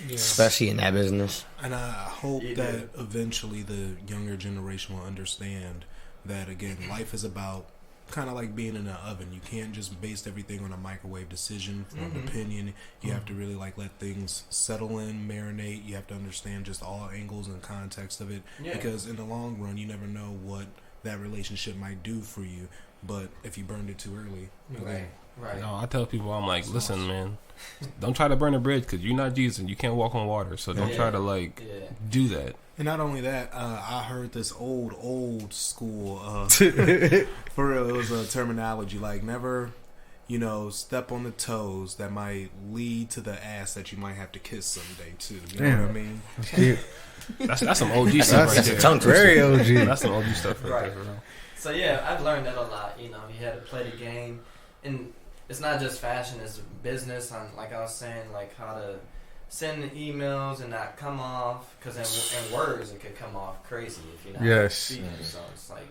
S3: Yeah. Especially in that business.
S4: And I hope that eventually the younger generation will understand that, again, life is about kind of like being in an oven. You can't just base everything on a microwave decision or an opinion. You have to really like let things settle in, marinate. You have to understand just all angles and context of it. Yeah. Because in the long run, you never know what that relationship might do for you. But if you burned it too early,
S5: right.
S1: No, I tell people, I'm like, listen, man, don't try to burn a bridge because you're not Jesus. You can't walk on water, so don't try to do that.
S4: And not only that, I heard this old school for real. It was a terminology like never, step on the toes that might lead to the ass that you might have to kiss someday too. You know what I mean?
S2: That's cute.
S1: That's some OG stuff right there.
S3: Tongue
S2: very OG.
S1: That's some OG stuff right there. Bro.
S5: So yeah, I've learned that a lot. You had to play the game, and it's not just fashion; it's business. On like I was saying, like how to send the emails and not come off, because in words it could come off crazy if you're not speaking. So it's like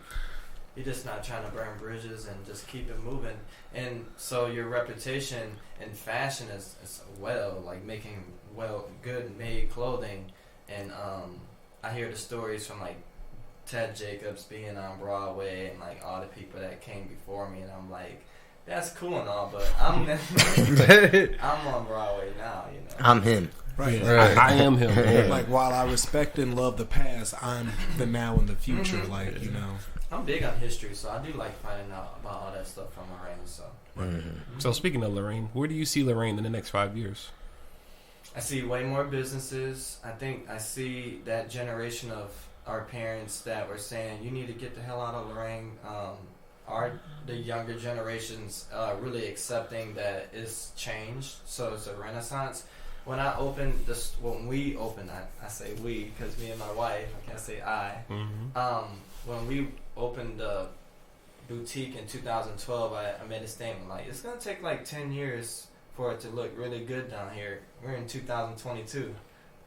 S5: you're just not trying to burn bridges and just keep it moving. And so your reputation in fashion is like making good made clothing. And I hear the stories from like Ted Jacobs being on Broadway and like all the people that came before me, and I'm like, that's cool and all, but I'm on Broadway now,
S3: I'm him.
S4: Right.
S1: I am him.
S4: Like, while I respect and love the past, I'm the now and the future.
S5: I'm big on history, so I do like finding out about all that stuff from Lorain. So,
S1: So speaking of Lorain, where do you see Lorain in the next 5 years?
S5: I see way more businesses. I think I see that generation of our parents that were saying, you need to get the hell out of Lorain. The younger generations really accepting that it's changed, so it's a renaissance. When we opened, I say we because me and my wife, I can't say I. When we opened the boutique in 2012, I made a statement like, it's going to take like 10 years for it to look really good down here. We're in 2022.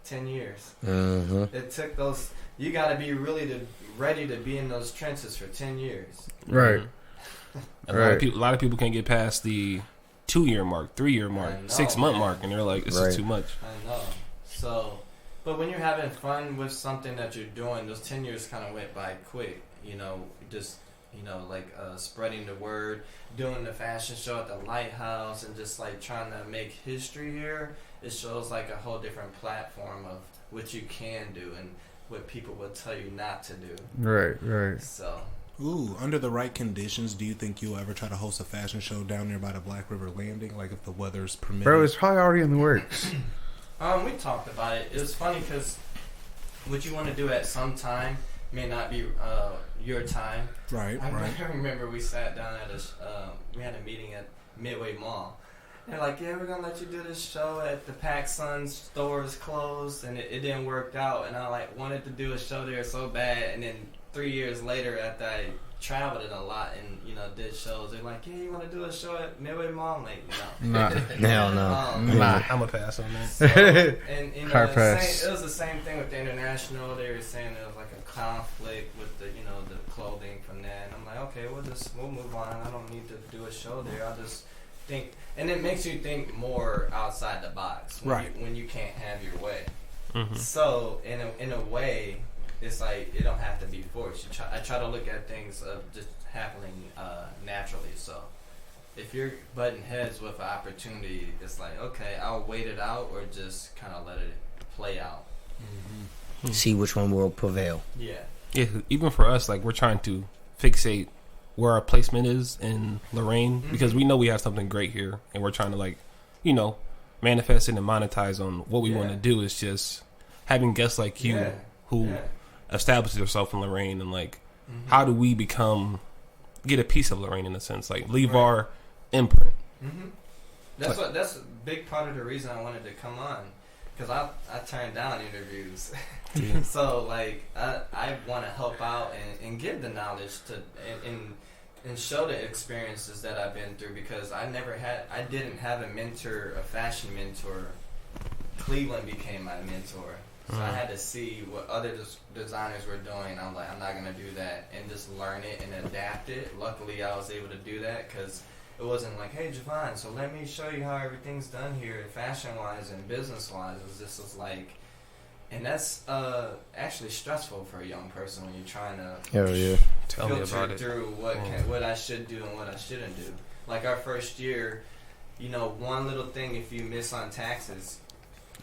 S5: 10 years. It took those. You got to be really ready to be in those trenches for 10 years.
S2: Right.
S1: A lot of people can't get past the 2-year mark, 3-year mark, 6-month mark, and they're like, this is too much.
S5: I know. So, but when you're having fun with something that you're doing, those 10 years kind of went by quick. Spreading the word, doing the fashion show at the Lighthouse, and just like trying to make history here. It shows like a whole different platform of what you can do and what people will tell you not to do.
S2: Right.
S5: So.
S4: Under the right conditions, do you think you'll ever try to host a fashion show down there by the Black River Landing, like if the weather's permitted?
S2: Bro, it's probably already in the works.
S5: We talked about it. It was funny because what you want to do at some time may not be your time.
S4: Right.
S5: I remember we sat down at we had a meeting at Midway Mall, They're like, yeah, we're gonna let you do this show at the PacSun store is closed, and it didn't work out. And I like wanted to do a show there so bad, and then 3 years later, after I traveled it a lot and did shows, they're like, yeah, you want to do a show at Midway Mall? I'm like, no,
S3: hell no.
S2: Nah.
S1: I'm a pass on that.
S5: So, and
S2: Hard pass.
S5: it was the same thing with the international. They were saying there was like a conflict with the the clothing from that. And I'm like, okay, we'll move on. I don't need to do a show there. I'll just think, and it makes you think more outside the box when you can't have your way.
S1: Mm-hmm.
S5: So in a way, it's like it don't have to be forced. I try to look at things of just happening naturally. So if you're butting heads with an opportunity, it's like, okay, I'll wait it out or just kind of let it play out.
S3: Mm-hmm. See which one will prevail.
S5: Yeah.
S1: Yeah, even for us, like, we're trying to fixate where our placement is in Lorain, because we know we have something great here, and we're trying to, like, manifest it and monetize on what we want to do. Is just having guests like you who establishes yourself in Lorain, and like, how do we get a piece of Lorain in a sense, like leave our imprint.
S5: That's a big part of the reason I wanted to come on, because I turned down interviews. So like I want to help out and give the knowledge to and show the experiences that I've been through, because I didn't have a fashion mentor. Cleveland became my mentor. So I had to see what other designers were doing. I'm like, I'm not going to do that, and just learn it and adapt it. Luckily, I was able to do that, because it wasn't like, hey, Jevon, so let me show you how everything's done here fashion-wise and business-wise. This was like, and that's actually stressful for a young person when you're trying to
S1: Tell me about it.
S5: through what I should do and what I shouldn't do. Like our first year, one little thing, if you miss on taxes,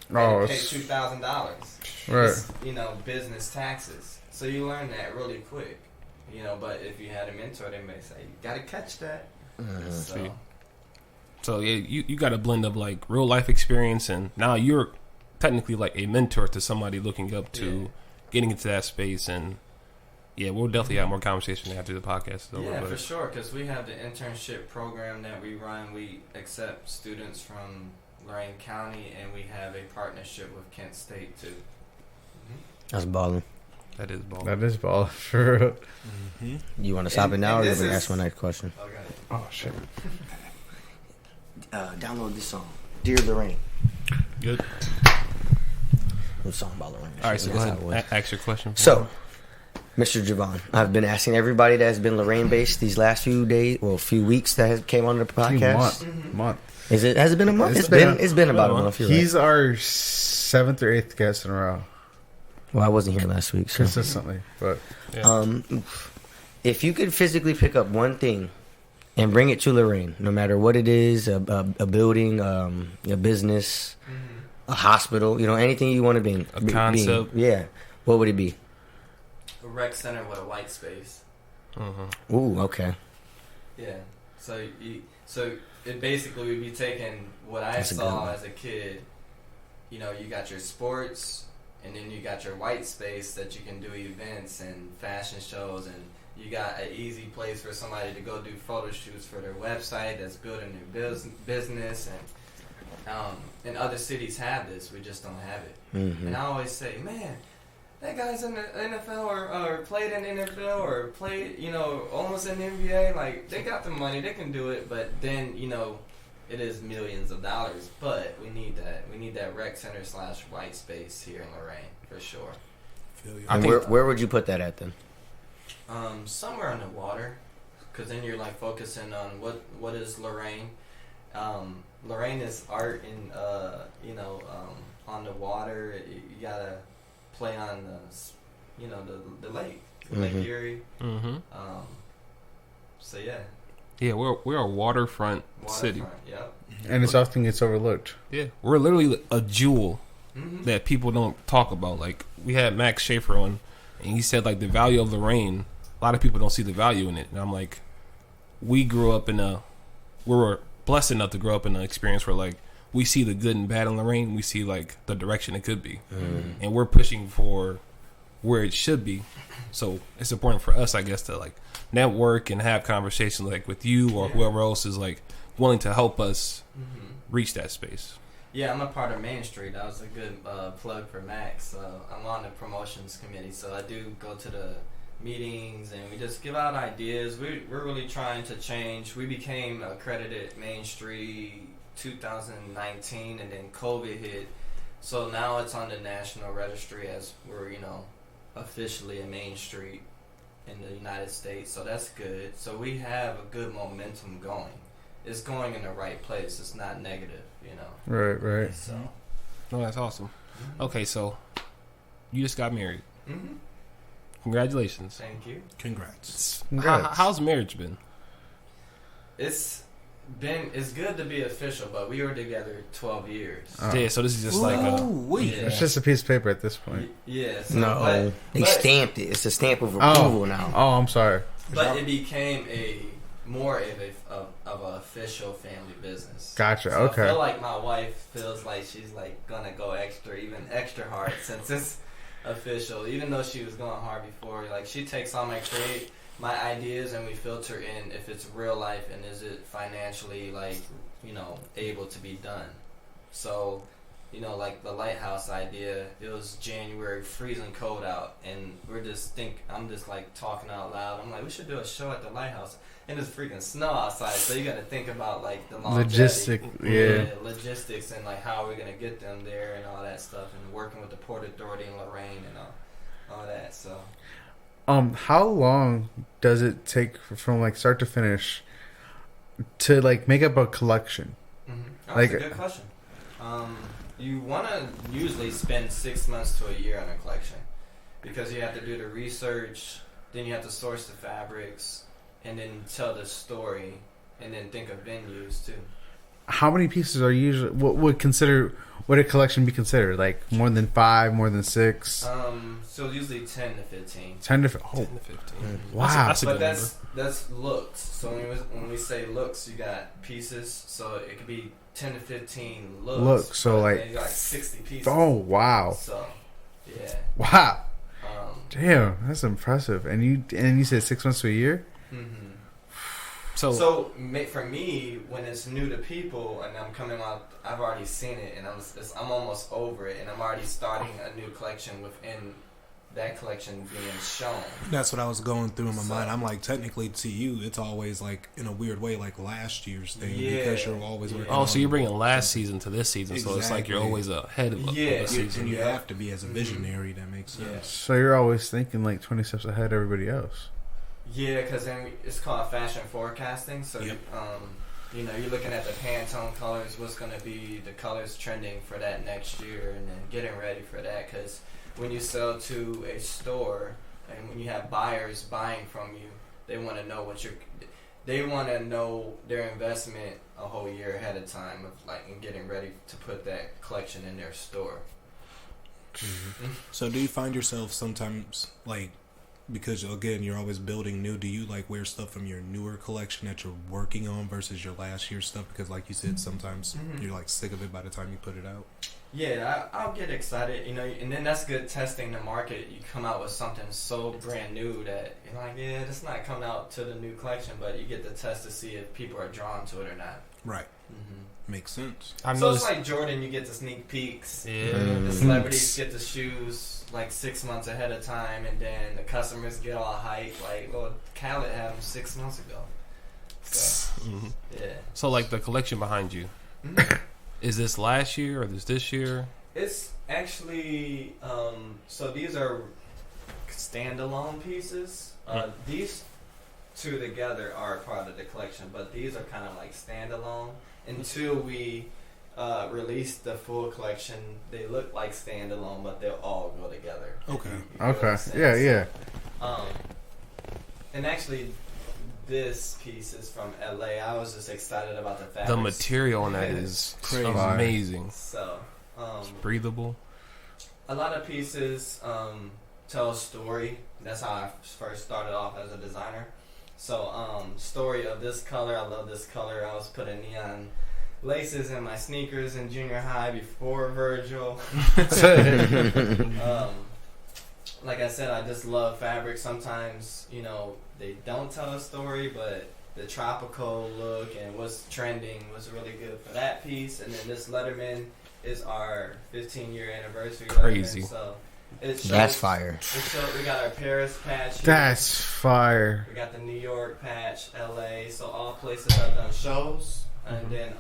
S5: you pay $2,000.
S2: Right.
S5: Business taxes. So you learn that really quick. But if you had a mentor, they may say, you got to catch that.
S1: So yeah, you got a blend of like real life experience, and now you're technically like a mentor to somebody looking up to getting into that space. And yeah, we'll definitely have more conversation after the podcast.
S5: For sure, because we have the internship program that we run. We accept students from Lorain County, and we have a partnership with Kent State too.
S3: That's balling.
S1: That is balling.
S2: That is balling for real.
S3: You want to stop it now, or you want to ask my next question?
S5: Okay.
S2: Oh shit.
S3: Download this song, Dear Lorain.
S1: Good.
S3: A song about Lorain.
S1: All right, so go ahead. Ask your question.
S3: So, Mr. Jevon, I've been asking everybody that has been Lorain based these last few weeks that came on the podcast.
S2: Month.
S3: Has it been a month? It's been about a month.
S2: He's our 7th or 8th guest in a row.
S3: Well, I wasn't here last week, so.
S2: Consistently, but
S3: if you could physically pick up one thing and bring it to Lorain, no matter what it is, a building, a business, a hospital, anything you want to be,
S1: a concept,
S3: what would it be?
S5: A rec center with a white space.
S3: Ooh, okay.
S5: Yeah. So it basically would be taking what I saw as a kid. You got your sports, and then you got your white space that you can do events and fashion shows, and you got an easy place for somebody to go do photo shoots for their website that's building their business. And other cities have this, we just don't have it. And I always say, man, that guy's in the NFL or played in the NFL or played, almost in the NBA. Like, they got the money, they can do it, but then, it is millions of dollars. But we need that. We need that rec center / white space here in Lorain, for sure.
S3: And where would you put that at then?
S5: Somewhere on the water, because then you're like focusing on what is Lorain. Lorain is art and on the water. You gotta play on the lake, Lake Erie. So yeah,
S1: we're a waterfront city.
S5: Yep.
S2: And it's often gets overlooked.
S1: Yeah, we're literally a jewel that people don't talk about. Like, we had Max Schaefer on, and he said like the value of Lorain, a lot of people don't see the value in it. And I'm like, we were blessed enough to grow up in an experience where like we see the good and bad in Lorain. We see like the direction it could be, and we're pushing for where it should be. So it's important for us, I guess, to like network and have conversations like with you or whoever else is like willing to help us reach that space.
S5: Yeah, I'm a part of Main Street. That was a good plug for Max. I'm on the promotions committee, so I do go to the meetings and we just give out ideas. We're really trying to change. We became accredited Main Street 2019, and then COVID hit. So now it's on the national registry as we're, officially a Main Street in the United States. So that's good. So we have a good momentum going. It's going in the right place. It's not negative,
S2: Right.
S5: So.
S1: Oh, that's awesome. Okay, so you just got married.
S5: Mm-hmm.
S1: Congratulations.
S5: Thank you.
S4: Congrats.
S1: How's marriage been?
S5: It's good to be official, but we were together 12 years.
S1: Yeah, so this is just
S2: It's just a piece of paper at this point.
S5: Yeah.
S3: So, they stamped it. It's a stamp of approval now.
S2: Oh, I'm sorry.
S5: But it became more of a official family business.
S2: Gotcha.
S5: So
S2: Okay.
S5: I feel like my wife feels like she's like gonna go extra hard since it's official. Even though she was going hard before, like she takes all my ideas and we filter in if it's real life and is it financially able to be done. So, like the lighthouse idea, it was January, freezing cold out, and I'm just like talking out loud. I'm like, we should do a show at the lighthouse, and it's freaking snow outside. So you got to think about like the longevity, logistics, and like how we're gonna get them there and all that stuff, and working with the Port Authority in Lorain and all that. So.
S2: How long does it take from like start to finish to like make up a collection?
S5: Mm-hmm. That's a good question. You want to usually spend 6 months to a year on a collection because you have to do the research, then you have to source the fabrics, and then tell the story, and then think of venues too. How
S2: many pieces are usually? What would a collection be considered? Like more than 5, more than 6?
S5: So usually 10 to 15.
S2: 10 to
S1: 15.
S2: Mm-hmm. Wow,
S1: that's a good number.
S5: That's looks. So when we say looks, you got pieces. So it could be 10 to 15 looks.
S2: So like
S5: you got 60 pieces.
S2: Oh wow.
S5: So yeah.
S2: Wow. Damn, that's impressive. And you said 6 months to a year.
S5: Mm-hmm.
S1: So
S5: for me, when it's new to people and I'm coming out, I've already seen it and I'm almost over it, and I'm already starting a new collection within that collection being shown.
S4: That's what I was going through in my mind. I'm like, technically to you, it's always like in a weird way like last year's thing because you're always working.
S1: Oh, so you're bringing last season to this season, so it's like you're always ahead of the season.
S4: And you have to be as a visionary. That makes sense. Yeah.
S2: So you're always thinking like 20 steps ahead of everybody else.
S5: Yeah, because then it's called fashion forecasting. So, you're looking at the Pantone colors, what's going to be the colors trending for that next year, and then getting ready for that. Because when you sell to a store and when you have buyers buying from you, they want to know they want to know their investment a whole year ahead of time and getting ready to put that collection in their store.
S4: Mm-hmm. So, do you find yourself sometimes like? Because again, you're always building new. Do you like wear stuff from your newer collection that you're working on versus your last year's stuff? Because like you said, sometimes you're like sick of it by the time you put it out.
S5: Yeah, I'll get excited, and then that's good testing the market. You come out with something so brand new that you're like, yeah, it's not coming out to the new collection, but you get the test to see if people are drawn to it or not.
S4: Right. Mm-hmm. Makes sense.
S5: It's like Jordan, you get the sneak peeks. Yeah. The celebrities get the shoes like 6 months ahead of time, and then the customers get all hyped. Like, well, Khaled had them 6 months ago. So, yeah.
S1: So, like the collection behind you, is this last year or this year?
S5: It's actually so these are standalone pieces. These two together are part of the collection, but these are kind of like standalone until we release the full collection. They look like standalone, but they'll all go together.
S2: Okay. Yeah.
S5: And actually, this piece is from LA. I was just excited about the fabrics.
S1: The material on that is amazing.
S5: So,
S1: it's breathable.
S5: A lot of pieces tell a story. That's how I first started off as a designer. So, story of this color. I love this color. I was putting neon laces in my sneakers in junior high before Virgil. Like I said, I just love fabric. Sometimes, they don't tell a story, but the tropical look and what's trending was really good for that piece. And then this Letterman is our 15-year anniversary.
S1: Crazy.
S5: Letterman, so it shows,
S3: That's fire.
S5: We got our Paris patch here.
S2: That's fire.
S5: We got the New York patch, LA. So all places I've done shows. And then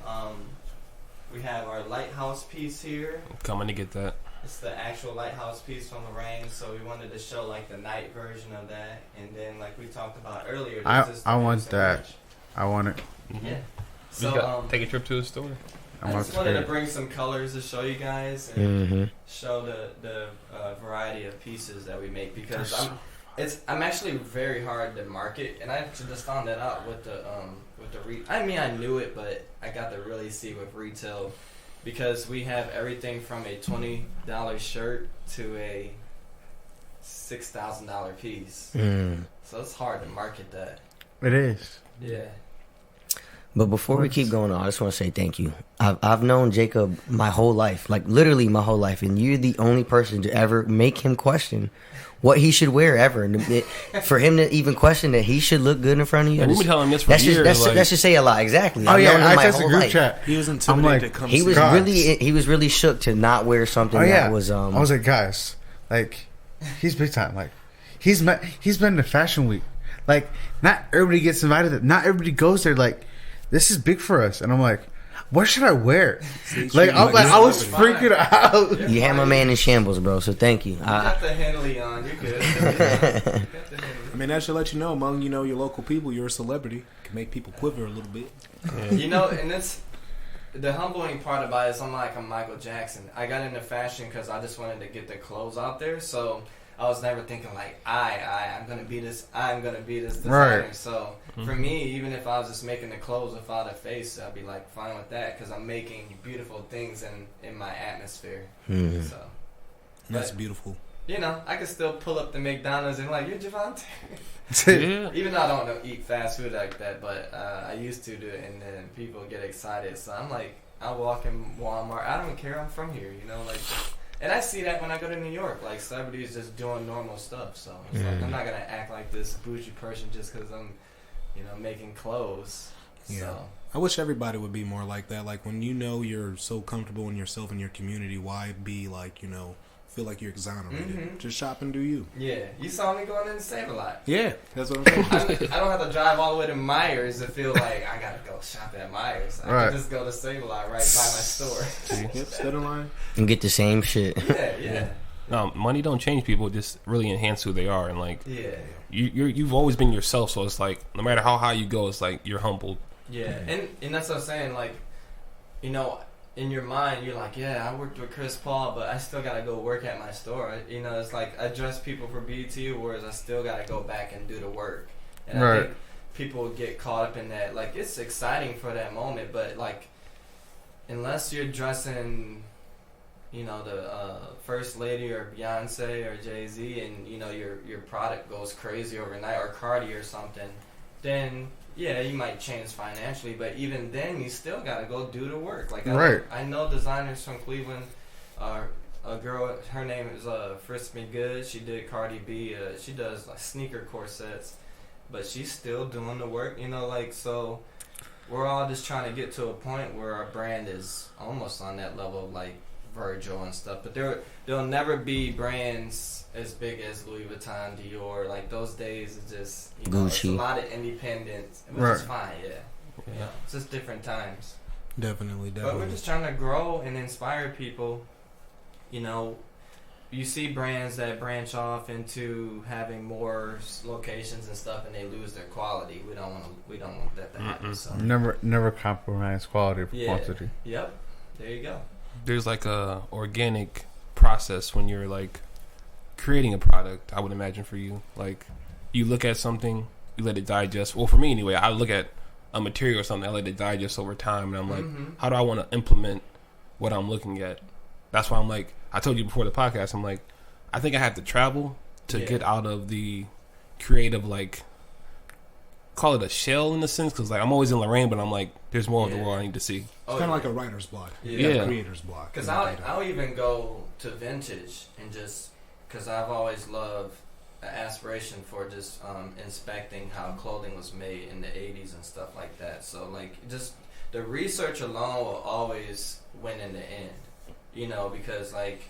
S5: we have our lighthouse piece here.
S1: Coming to get that.
S5: It's the actual lighthouse piece from Lorain, so we wanted to show like the night version of that, and then like we talked about earlier.
S2: I want that. I want it.
S5: Yeah.
S1: So take a trip to the store.
S5: I just wanted to bring some colors to show you guys and show the variety of pieces that we make, because I'm actually very hard to market, and I just found that out with the I mean, I knew it, but I got to really see with retail, because we have everything from a $20 shirt to a $6,000 piece. So it's hard to market that.
S2: It is.
S5: Yeah.
S3: But before we keep going on, I just want to say thank you. I've known Jacob my whole life, like literally my whole life, and you're the only person to ever make him question what he should wear ever. And for him to even question that he should look good in front of you,
S1: we've been telling him this for years.
S3: That should say a lot. Exactly.
S2: Oh,
S3: I've known him
S2: I
S3: my
S2: texted
S3: whole
S2: group
S3: life.
S2: chat.
S4: He was intimidated to come
S3: he was
S4: see
S3: he was really shook to not wear something that was.
S2: I was like, guys, like, he's big time. Like, he's been to Fashion Week. Like, not everybody gets invited. Not everybody goes there. Like, this is big for us. And I'm like, what should I wear? Like, I was freaking out.
S3: You had my man in shambles, bro. So thank you.
S5: You got the Henley on. You're good.
S4: I mean, that should let you know, among your local people, you're a celebrity. Can make people quiver a little bit.
S5: Yeah. And it's the humbling part about it is I'm Michael Jackson. I got into fashion because I just wanted to get the clothes out there. So I was never thinking like I'm gonna be this designer.
S2: Right.
S5: So for me, even if I was just making the clothes without a face, I'd be like fine with that, because I'm making beautiful things in my atmosphere. So
S4: That's beautiful.
S5: I can still pull up the McDonald's and like, you're Jevon Terance.
S1: Yeah.
S5: Even though I don't eat fast food like that, but I used to do it, and then people get excited. So I'm like, I walk in Walmart. I don't care. I'm from here, like. And I see that when I go to New York, like celebrities just doing normal stuff. So it's like, I'm not gonna act like this bougie person just because I'm, making clothes.
S4: Yeah.
S5: So.
S4: I wish everybody would be more like that. Like, when you're so comfortable in yourself and your community, why be like, feel like you're exonerated? Just shop and do you.
S5: Yeah, you saw me going in to Save a Lot.
S4: Yeah, that's what I'm saying.
S5: I don't have to drive all the way to Myers to feel like I gotta go shop at Myers. I can just go to Save a Lot right by my store.
S4: Yep, stand in line
S3: and get the same shit.
S5: Yeah.
S1: No, money don't change people. It just really enhance who they are, and like, you've always been yourself. So it's like, no matter how high you go, it's like you're humbled.
S5: Yeah, and that's what I'm saying. Like, in your mind, you're like, yeah, I worked with Chris Paul, but I still got to go work at my store. It's like I dress people for BET Awards. I still got to go back and do the work. And I think people get caught up in that. Like, it's exciting for that moment, but, like, unless you're dressing, the First Lady or Beyonce or Jay-Z, and, your product goes crazy overnight, or Cardi or something, then... yeah, you might change financially, but even then, you still gotta go do the work. Like, I know designers from Cleveland. A girl, her name is Frisk Me Good. She did Cardi B. She does like sneaker corsets, but she's still doing the work. So we're all just trying to get to a point where our brand is almost on that level, like Virgil and stuff. But there'll never be brands as big as Louis Vuitton, Dior. Like, those days is just
S3: Gucci.
S5: It's a lot of independence, which is fine. Yeah. It's just different times.
S4: Definitely.
S5: But we're just trying to grow and inspire people. You see brands that branch off into having more locations and stuff, and they lose their quality. We don't want that to happen. So.
S2: Never compromise quality for quantity.
S5: Yep. There you go.
S1: There's like a organic process when you're like creating a product. I would imagine for you, like, you look at something, you let it digest. Well, for me anyway, I look at a material or something, I let it digest over time, and I'm like, how do I want to implement what I'm looking at? That's why I'm like, I told you before the podcast, I'm like, I think I have to travel to get out of the creative, like, call it a shell in a sense, because like I'm always in Lorain, but I'm like, there's more of the world I need to see.
S4: It's kind of like a writer's block.
S1: Yeah.
S4: Creator's block.
S5: Because I'll even go to vintage and just, because I've always loved inspiration for just inspecting how clothing was made in the 80s and stuff like that. So like just the research alone will always win in the end, you know, because like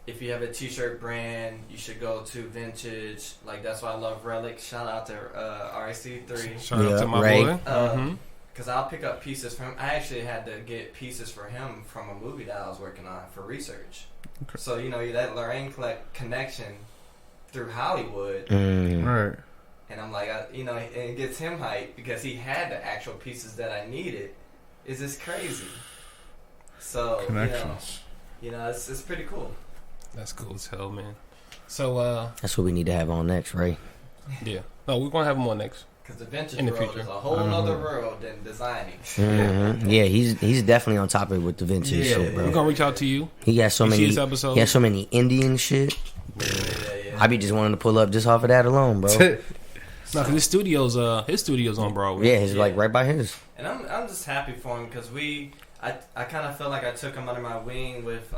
S5: if you have a t-shirt brand, you should go to vintage. Like that's why I love Relic. Shout out to RC3.
S1: Shout out to my boy.
S5: Because I'll pick up pieces from him. I actually had to get pieces for him from a movie that I was working on for research. Okay. So, you know, that Lorain connection through Hollywood.
S2: Right.
S5: And I'm like, you know, and it gets him hyped because he had the actual pieces that I needed. It's just crazy. So, you know, it's pretty cool.
S1: That's cool as hell, man. So,
S3: that's what we need to have on next, right?
S1: Yeah. No, we're going to have him on next.
S5: Because the vintage world is a whole other world than designing.
S3: Yeah, he's definitely on top of it with the vintage shit, bro.
S1: We're going to reach out to you.
S3: He got so many Indian shit.
S5: Yeah.
S3: I be just wanting to pull up just off of that alone, bro.
S1: No, because his studio's on Broadway.
S3: Yeah, it's like right by his.
S5: And I'm just happy for him because I kind of felt like I took him under my wing with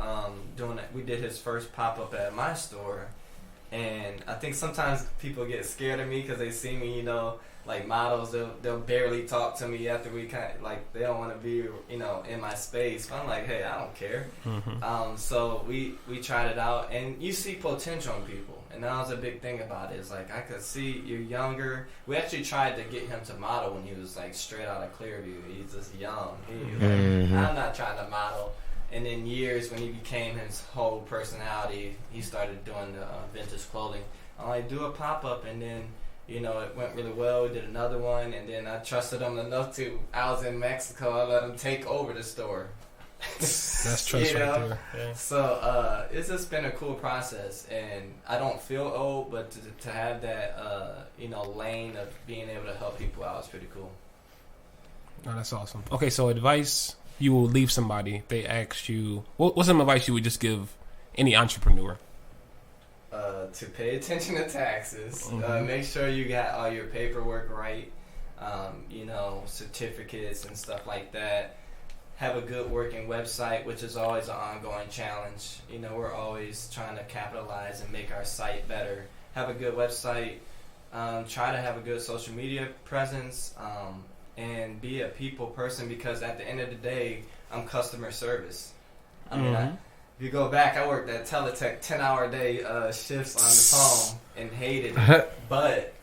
S5: doing it. We did his first pop-up at my store. And I think sometimes people get scared of me because they see me, you know, like models, they'll barely talk to me after we kind of, like, they don't want to be, you know, in my space. But I'm like, hey, I don't care. So we tried it out, and you see potential in people. And that was a big thing about it. It's like, I could see you're younger. We actually tried to get him to model when he was, like, straight out of Clearview. He's just young. He was like, I'm not trying to model. And in years, when he became his whole personality, he started doing the vintage clothing. I'm like, do a pop-up, and then, you know, it went really well. We did another one, and then I trusted him enough to, I was in Mexico, I let him take over the store.
S1: That's trust right there. Yeah.
S5: So it's just been a cool process, and I don't feel old, but to have that, you know, lane of being able to help people out is pretty cool.
S1: Oh, that's awesome. Okay, so advice you will leave somebody if they ask you, what's some advice you would just give any entrepreneur?
S5: To pay attention to taxes. Make sure you got all your paperwork right. You know, certificates and stuff like that. Have a good working website, which is always an ongoing challenge. You know, we're always trying to capitalize and make our site better. Have a good website. Try to have a good social media presence. And be a people person, because at the end of the day, I'm customer service. I mean, if you go back, I worked at Teletech 10-hour day shifts on the phone and hated it. But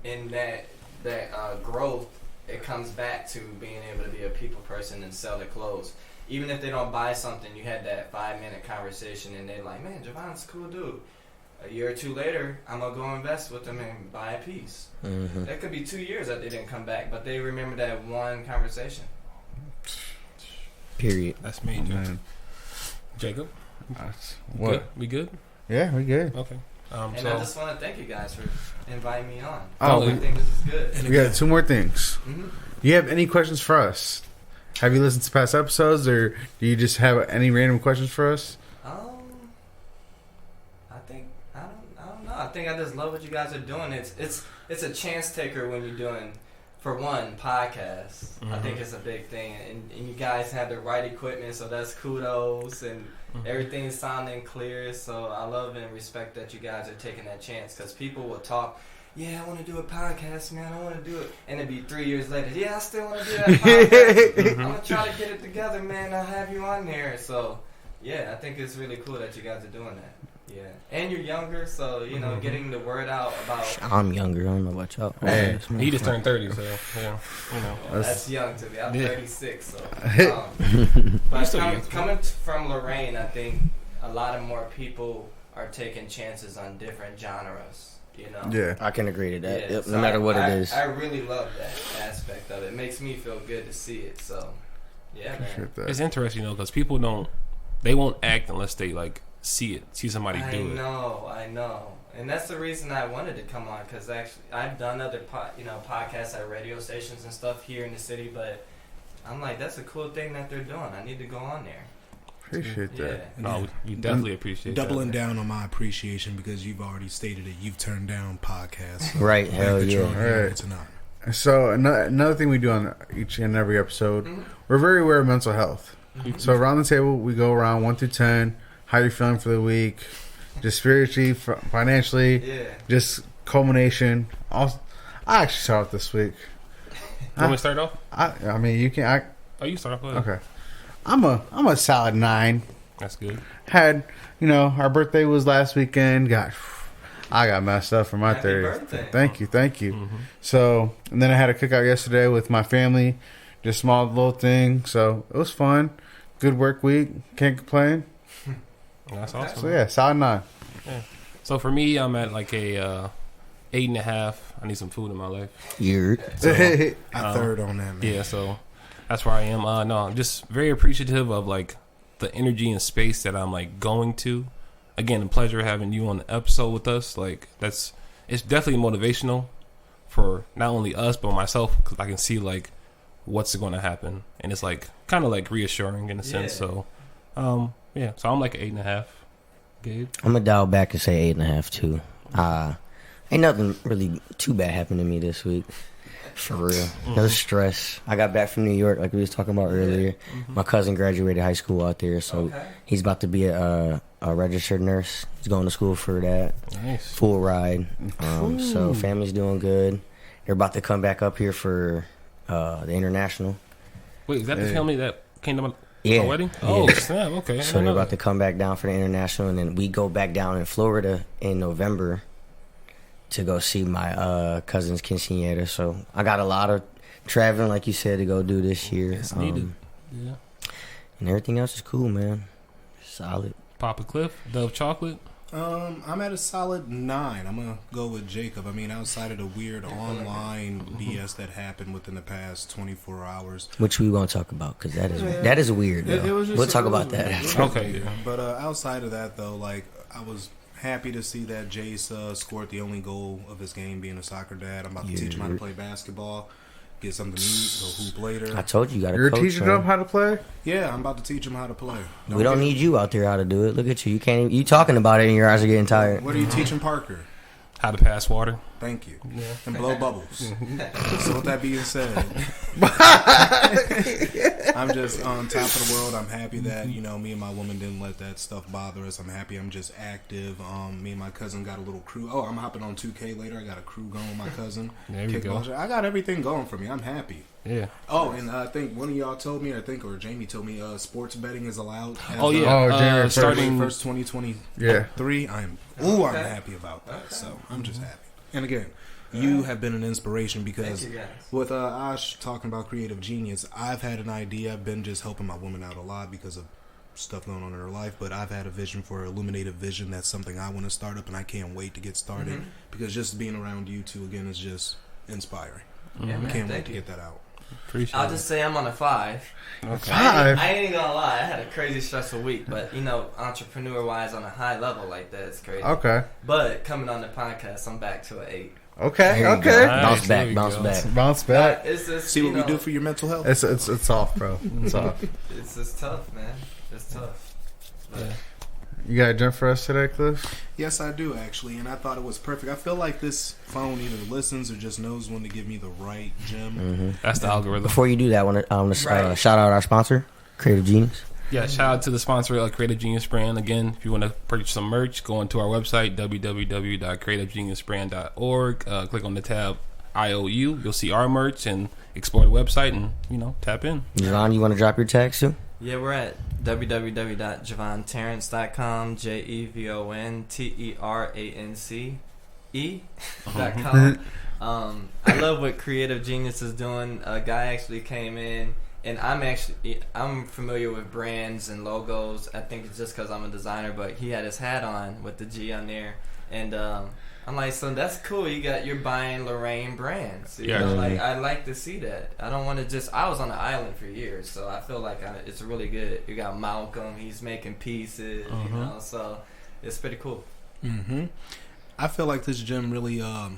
S5: in that growth, it comes back to being able to be a people person and sell the clothes. Even if they don't buy something, you had that 5-minute conversation and they're like, man, Jevon's a cool dude. A year or two later, I'm going to go invest with them and buy a piece. That could be 2 years that they didn't come back, but they remember that one conversation.
S3: Period.
S1: That's major. Jacob?
S2: What?
S1: Good? We good?
S2: Yeah, we good.
S1: Okay.
S5: And
S1: so
S5: I just want to thank you guys for inviting me on.
S2: Oh,
S5: I think this is good.
S2: We got 2 more things. You have any questions for us? Have you listened to past episodes, or do you just have any random questions for us?
S5: I think I just love what you guys are doing. It's a chance taker when you're doing, for one, podcasts. I think it's a big thing, and you guys have the right equipment, so that's kudos, and everything's sounding clear. So I love and respect that you guys are taking that chance, because people will talk. Yeah, I want to do a podcast, man. I want to do it, and it'd be 3 years later. Yeah, I still want to do that podcast. I'm gonna try to get it together, man. I'll have you on there. So yeah, I think it's really cool that you guys are doing that. Yeah, and you're younger, so, you know, getting the word out about...
S3: I'm younger, I don't know about y'all.
S1: Hey, he just turned 30, so, yeah, you know.
S5: Well, that's young to me. I'm 36, so... but coming from Lorain, I think a lot of more people are taking chances on different genres, you know?
S2: Yeah.
S3: I can agree to that,
S5: Yeah,
S3: yep,
S5: so
S3: no matter what it is.
S5: I really love that aspect of it. It makes me feel good to see it, so... Yeah, man.
S1: It's interesting, you know, because people they won't act unless they, like, see somebody do it.
S5: I know. And that's the reason I wanted to come on, because actually I've done other podcasts at radio stations and stuff here in the city, but I'm like, that's a cool thing that they're doing. I need to go on there.
S2: Appreciate that.
S5: Yeah.
S1: No, we definitely appreciate
S4: Doubling
S1: that.
S4: down on my appreciation, because you've already stated it. You've turned down podcasts.
S3: Right, hell yeah.
S2: Right.
S4: It's an honor.
S2: So another thing we do on each and every episode, we're very aware of mental health. So around the table, we go around 1 through 10. How you feeling for the week? Just spiritually, financially, just culmination. I actually start off this week.
S1: You want me to start off?
S2: I mean, you can.
S1: Oh, you start off. Go ahead.
S2: Okay. I'm a solid 9.
S1: That's good.
S2: Had our birthday was last weekend. I got messed up for my
S5: Happy
S2: 30th.
S5: birthday.
S2: Thank you.
S1: Mm-hmm.
S2: So, and then I had a cookout yesterday with my family. Just small little thing. So it was fun. Good work week. Can't complain.
S1: That's awesome.
S2: So yeah, solid 9.
S1: Yeah. So for me, I'm at like a 8.5. I need some food in my life.
S3: You're
S4: I third on that, man.
S1: Yeah, so that's where I am. No, I'm just very appreciative of like the energy and space that I'm like going to. Again, a pleasure having you on the episode with us. Like it's definitely motivational for not only us but myself, because I can see like what's going to happen, and it's like kind of like reassuring in a sense. So, yeah. So I'm like 8.5. Gabe,
S3: I'm gonna dial back and say 8.5 too. Ain't nothing really too bad happened to me this week. For real. No stress. I got back from New York like we was talking about earlier. My cousin graduated high school out there, so he's about to be a registered nurse. He's going to school for that.
S1: Nice.
S3: Full ride. So family's doing good. They're about to come back up here for the international.
S1: Wait, is that the family that came to my wedding?
S3: Yeah.
S1: Oh, snap. Okay.
S3: So they're about to come back down for the international, and then we go back down in Florida in November to go see my cousin's quinceañera. So I got a lot of traveling, like you said, to go do this year.
S1: It's needed. Yeah.
S3: And everything else is cool, man. Solid.
S1: Papa Cliff, Dove Chocolate.
S4: I'm at a solid 9. I'm gonna go with Jacob. I mean, outside of the weird online BS that happened within the past 24 hours,
S3: Which we won't talk about because that is weird. We'll talk about that.
S1: Okay. Yeah.
S4: But outside of that, though, like I was happy to see that Jace scored the only goal of his game, being a soccer dad. I'm about to teach him how to play basketball, get something to eat, go hoop later.
S3: I told you, you got to
S2: You're
S3: coach.
S2: teaching them how to play?
S4: Yeah, I'm about to teach him how to play.
S3: We don't need you out there how to do it. Look at you. You can't even, you talking about it and your eyes are getting tired.
S4: What are you teaching Parker?
S1: How to pass water.
S4: Thank you. And blow bubbles. So with that being said, I'm just on top of the world. I'm happy that, me and my woman didn't let that stuff bother us. I'm happy I'm just active. Me and my cousin got a little crew. Oh, I'm hopping on 2K later. I got a crew going with my cousin.
S1: There you go.
S4: I got everything going for me. I'm happy.
S1: Yeah.
S4: Oh, and I think one of y'all told me, or Jamie told me, sports betting is allowed.
S2: January
S1: starting
S4: 1st, 2023. I'm happy about that. So I'm just happy. And again, you have been an inspiration because with Ash talking about creative genius, I've had an idea. I've been just helping my woman out a lot because of stuff going on in her life, but I've had a vision for Illuminative Vision. That's something I want to start up, and I can't wait to get started because just being around you two again is just inspiring.
S5: Yeah,
S4: I can't wait to get that out.
S5: I'll just say I'm on a 5.
S1: Okay.
S2: 5?
S5: I ain't gonna lie, I had a crazy stressful week, but entrepreneur wise on a high level like that, it's crazy.
S2: Okay.
S5: But coming on the podcast, I'm back to an 8.
S2: Okay.
S3: There you
S2: Okay.
S3: go.
S1: Nice.
S3: Bounce back.
S2: Bounce back.
S5: It's just,
S4: See what we do for your mental health.
S2: It's off, bro. It's off.
S5: It's just tough, man. It's tough. But
S2: You got a jump for us today, Cliff?
S4: Yes, I do actually, and I thought it was perfect. I feel like this phone either listens or just knows when to give me the right gem.
S1: That's the algorithm.
S3: Before you do that, I want to shout out our sponsor, Creative Genius.
S1: Yeah, shout out to the sponsor of Creative Genius Brand. Again, if you want to purchase some merch, go onto our website, www.creativegeniusbrand.org. Click on the tab IOU. You'll see our merch and explore the website and, tap in.
S3: Jevon, you want to drop your tags too?
S5: yeah, we're at www.JevonTerance.com, JevonTerance.com. I love what Creative Genius is doing. A guy actually came in, and I'm familiar with brands and logos. I think it's just because I'm a designer, but he had his hat on with the G on there, and I'm like, so that's cool. You're buying Lorain brands. You know, like I like to see that. I don't want to I was on the island for years, so I feel like it's really good. You got Malcolm, he's making pieces, so it's pretty cool.
S4: I feel like this gym really, how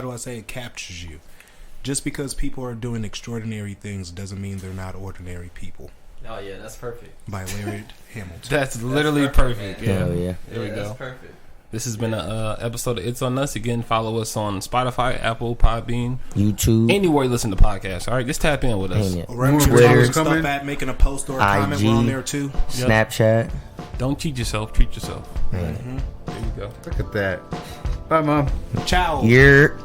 S4: do I say it, captures you. Just because people are doing extraordinary things doesn't mean they're not ordinary people.
S5: Oh yeah, that's perfect.
S4: By Larry Hamilton.
S1: That's literally perfect. Yeah.
S3: Hell yeah.
S1: There we go.
S5: That's perfect.
S1: This has been an episode of It's On Us. Again, follow us on Spotify, Apple, Podbean,
S3: YouTube,
S1: anywhere you listen to podcasts. All right, just tap in with us.
S4: Remember
S3: Twitter,
S4: stuff at making a post or a comment. We're on there too.
S3: Snapchat.
S1: Don't cheat yourself. Treat yourself.
S3: Man.
S1: There you go.
S2: Look at that. Bye, Mom.
S4: Ciao.
S3: You're.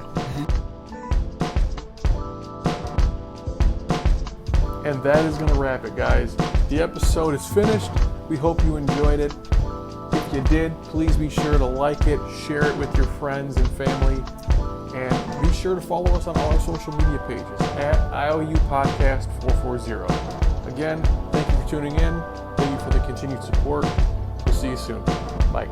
S6: And that is going to wrap it, guys. The episode is finished. We hope you enjoyed it. If you did, please be sure to like it, share it with your friends and family, and be sure to follow us on all our social media pages at IOU Podcast 440. Again, thank you for tuning in. Thank you for the continued support. We'll see you soon. Bye.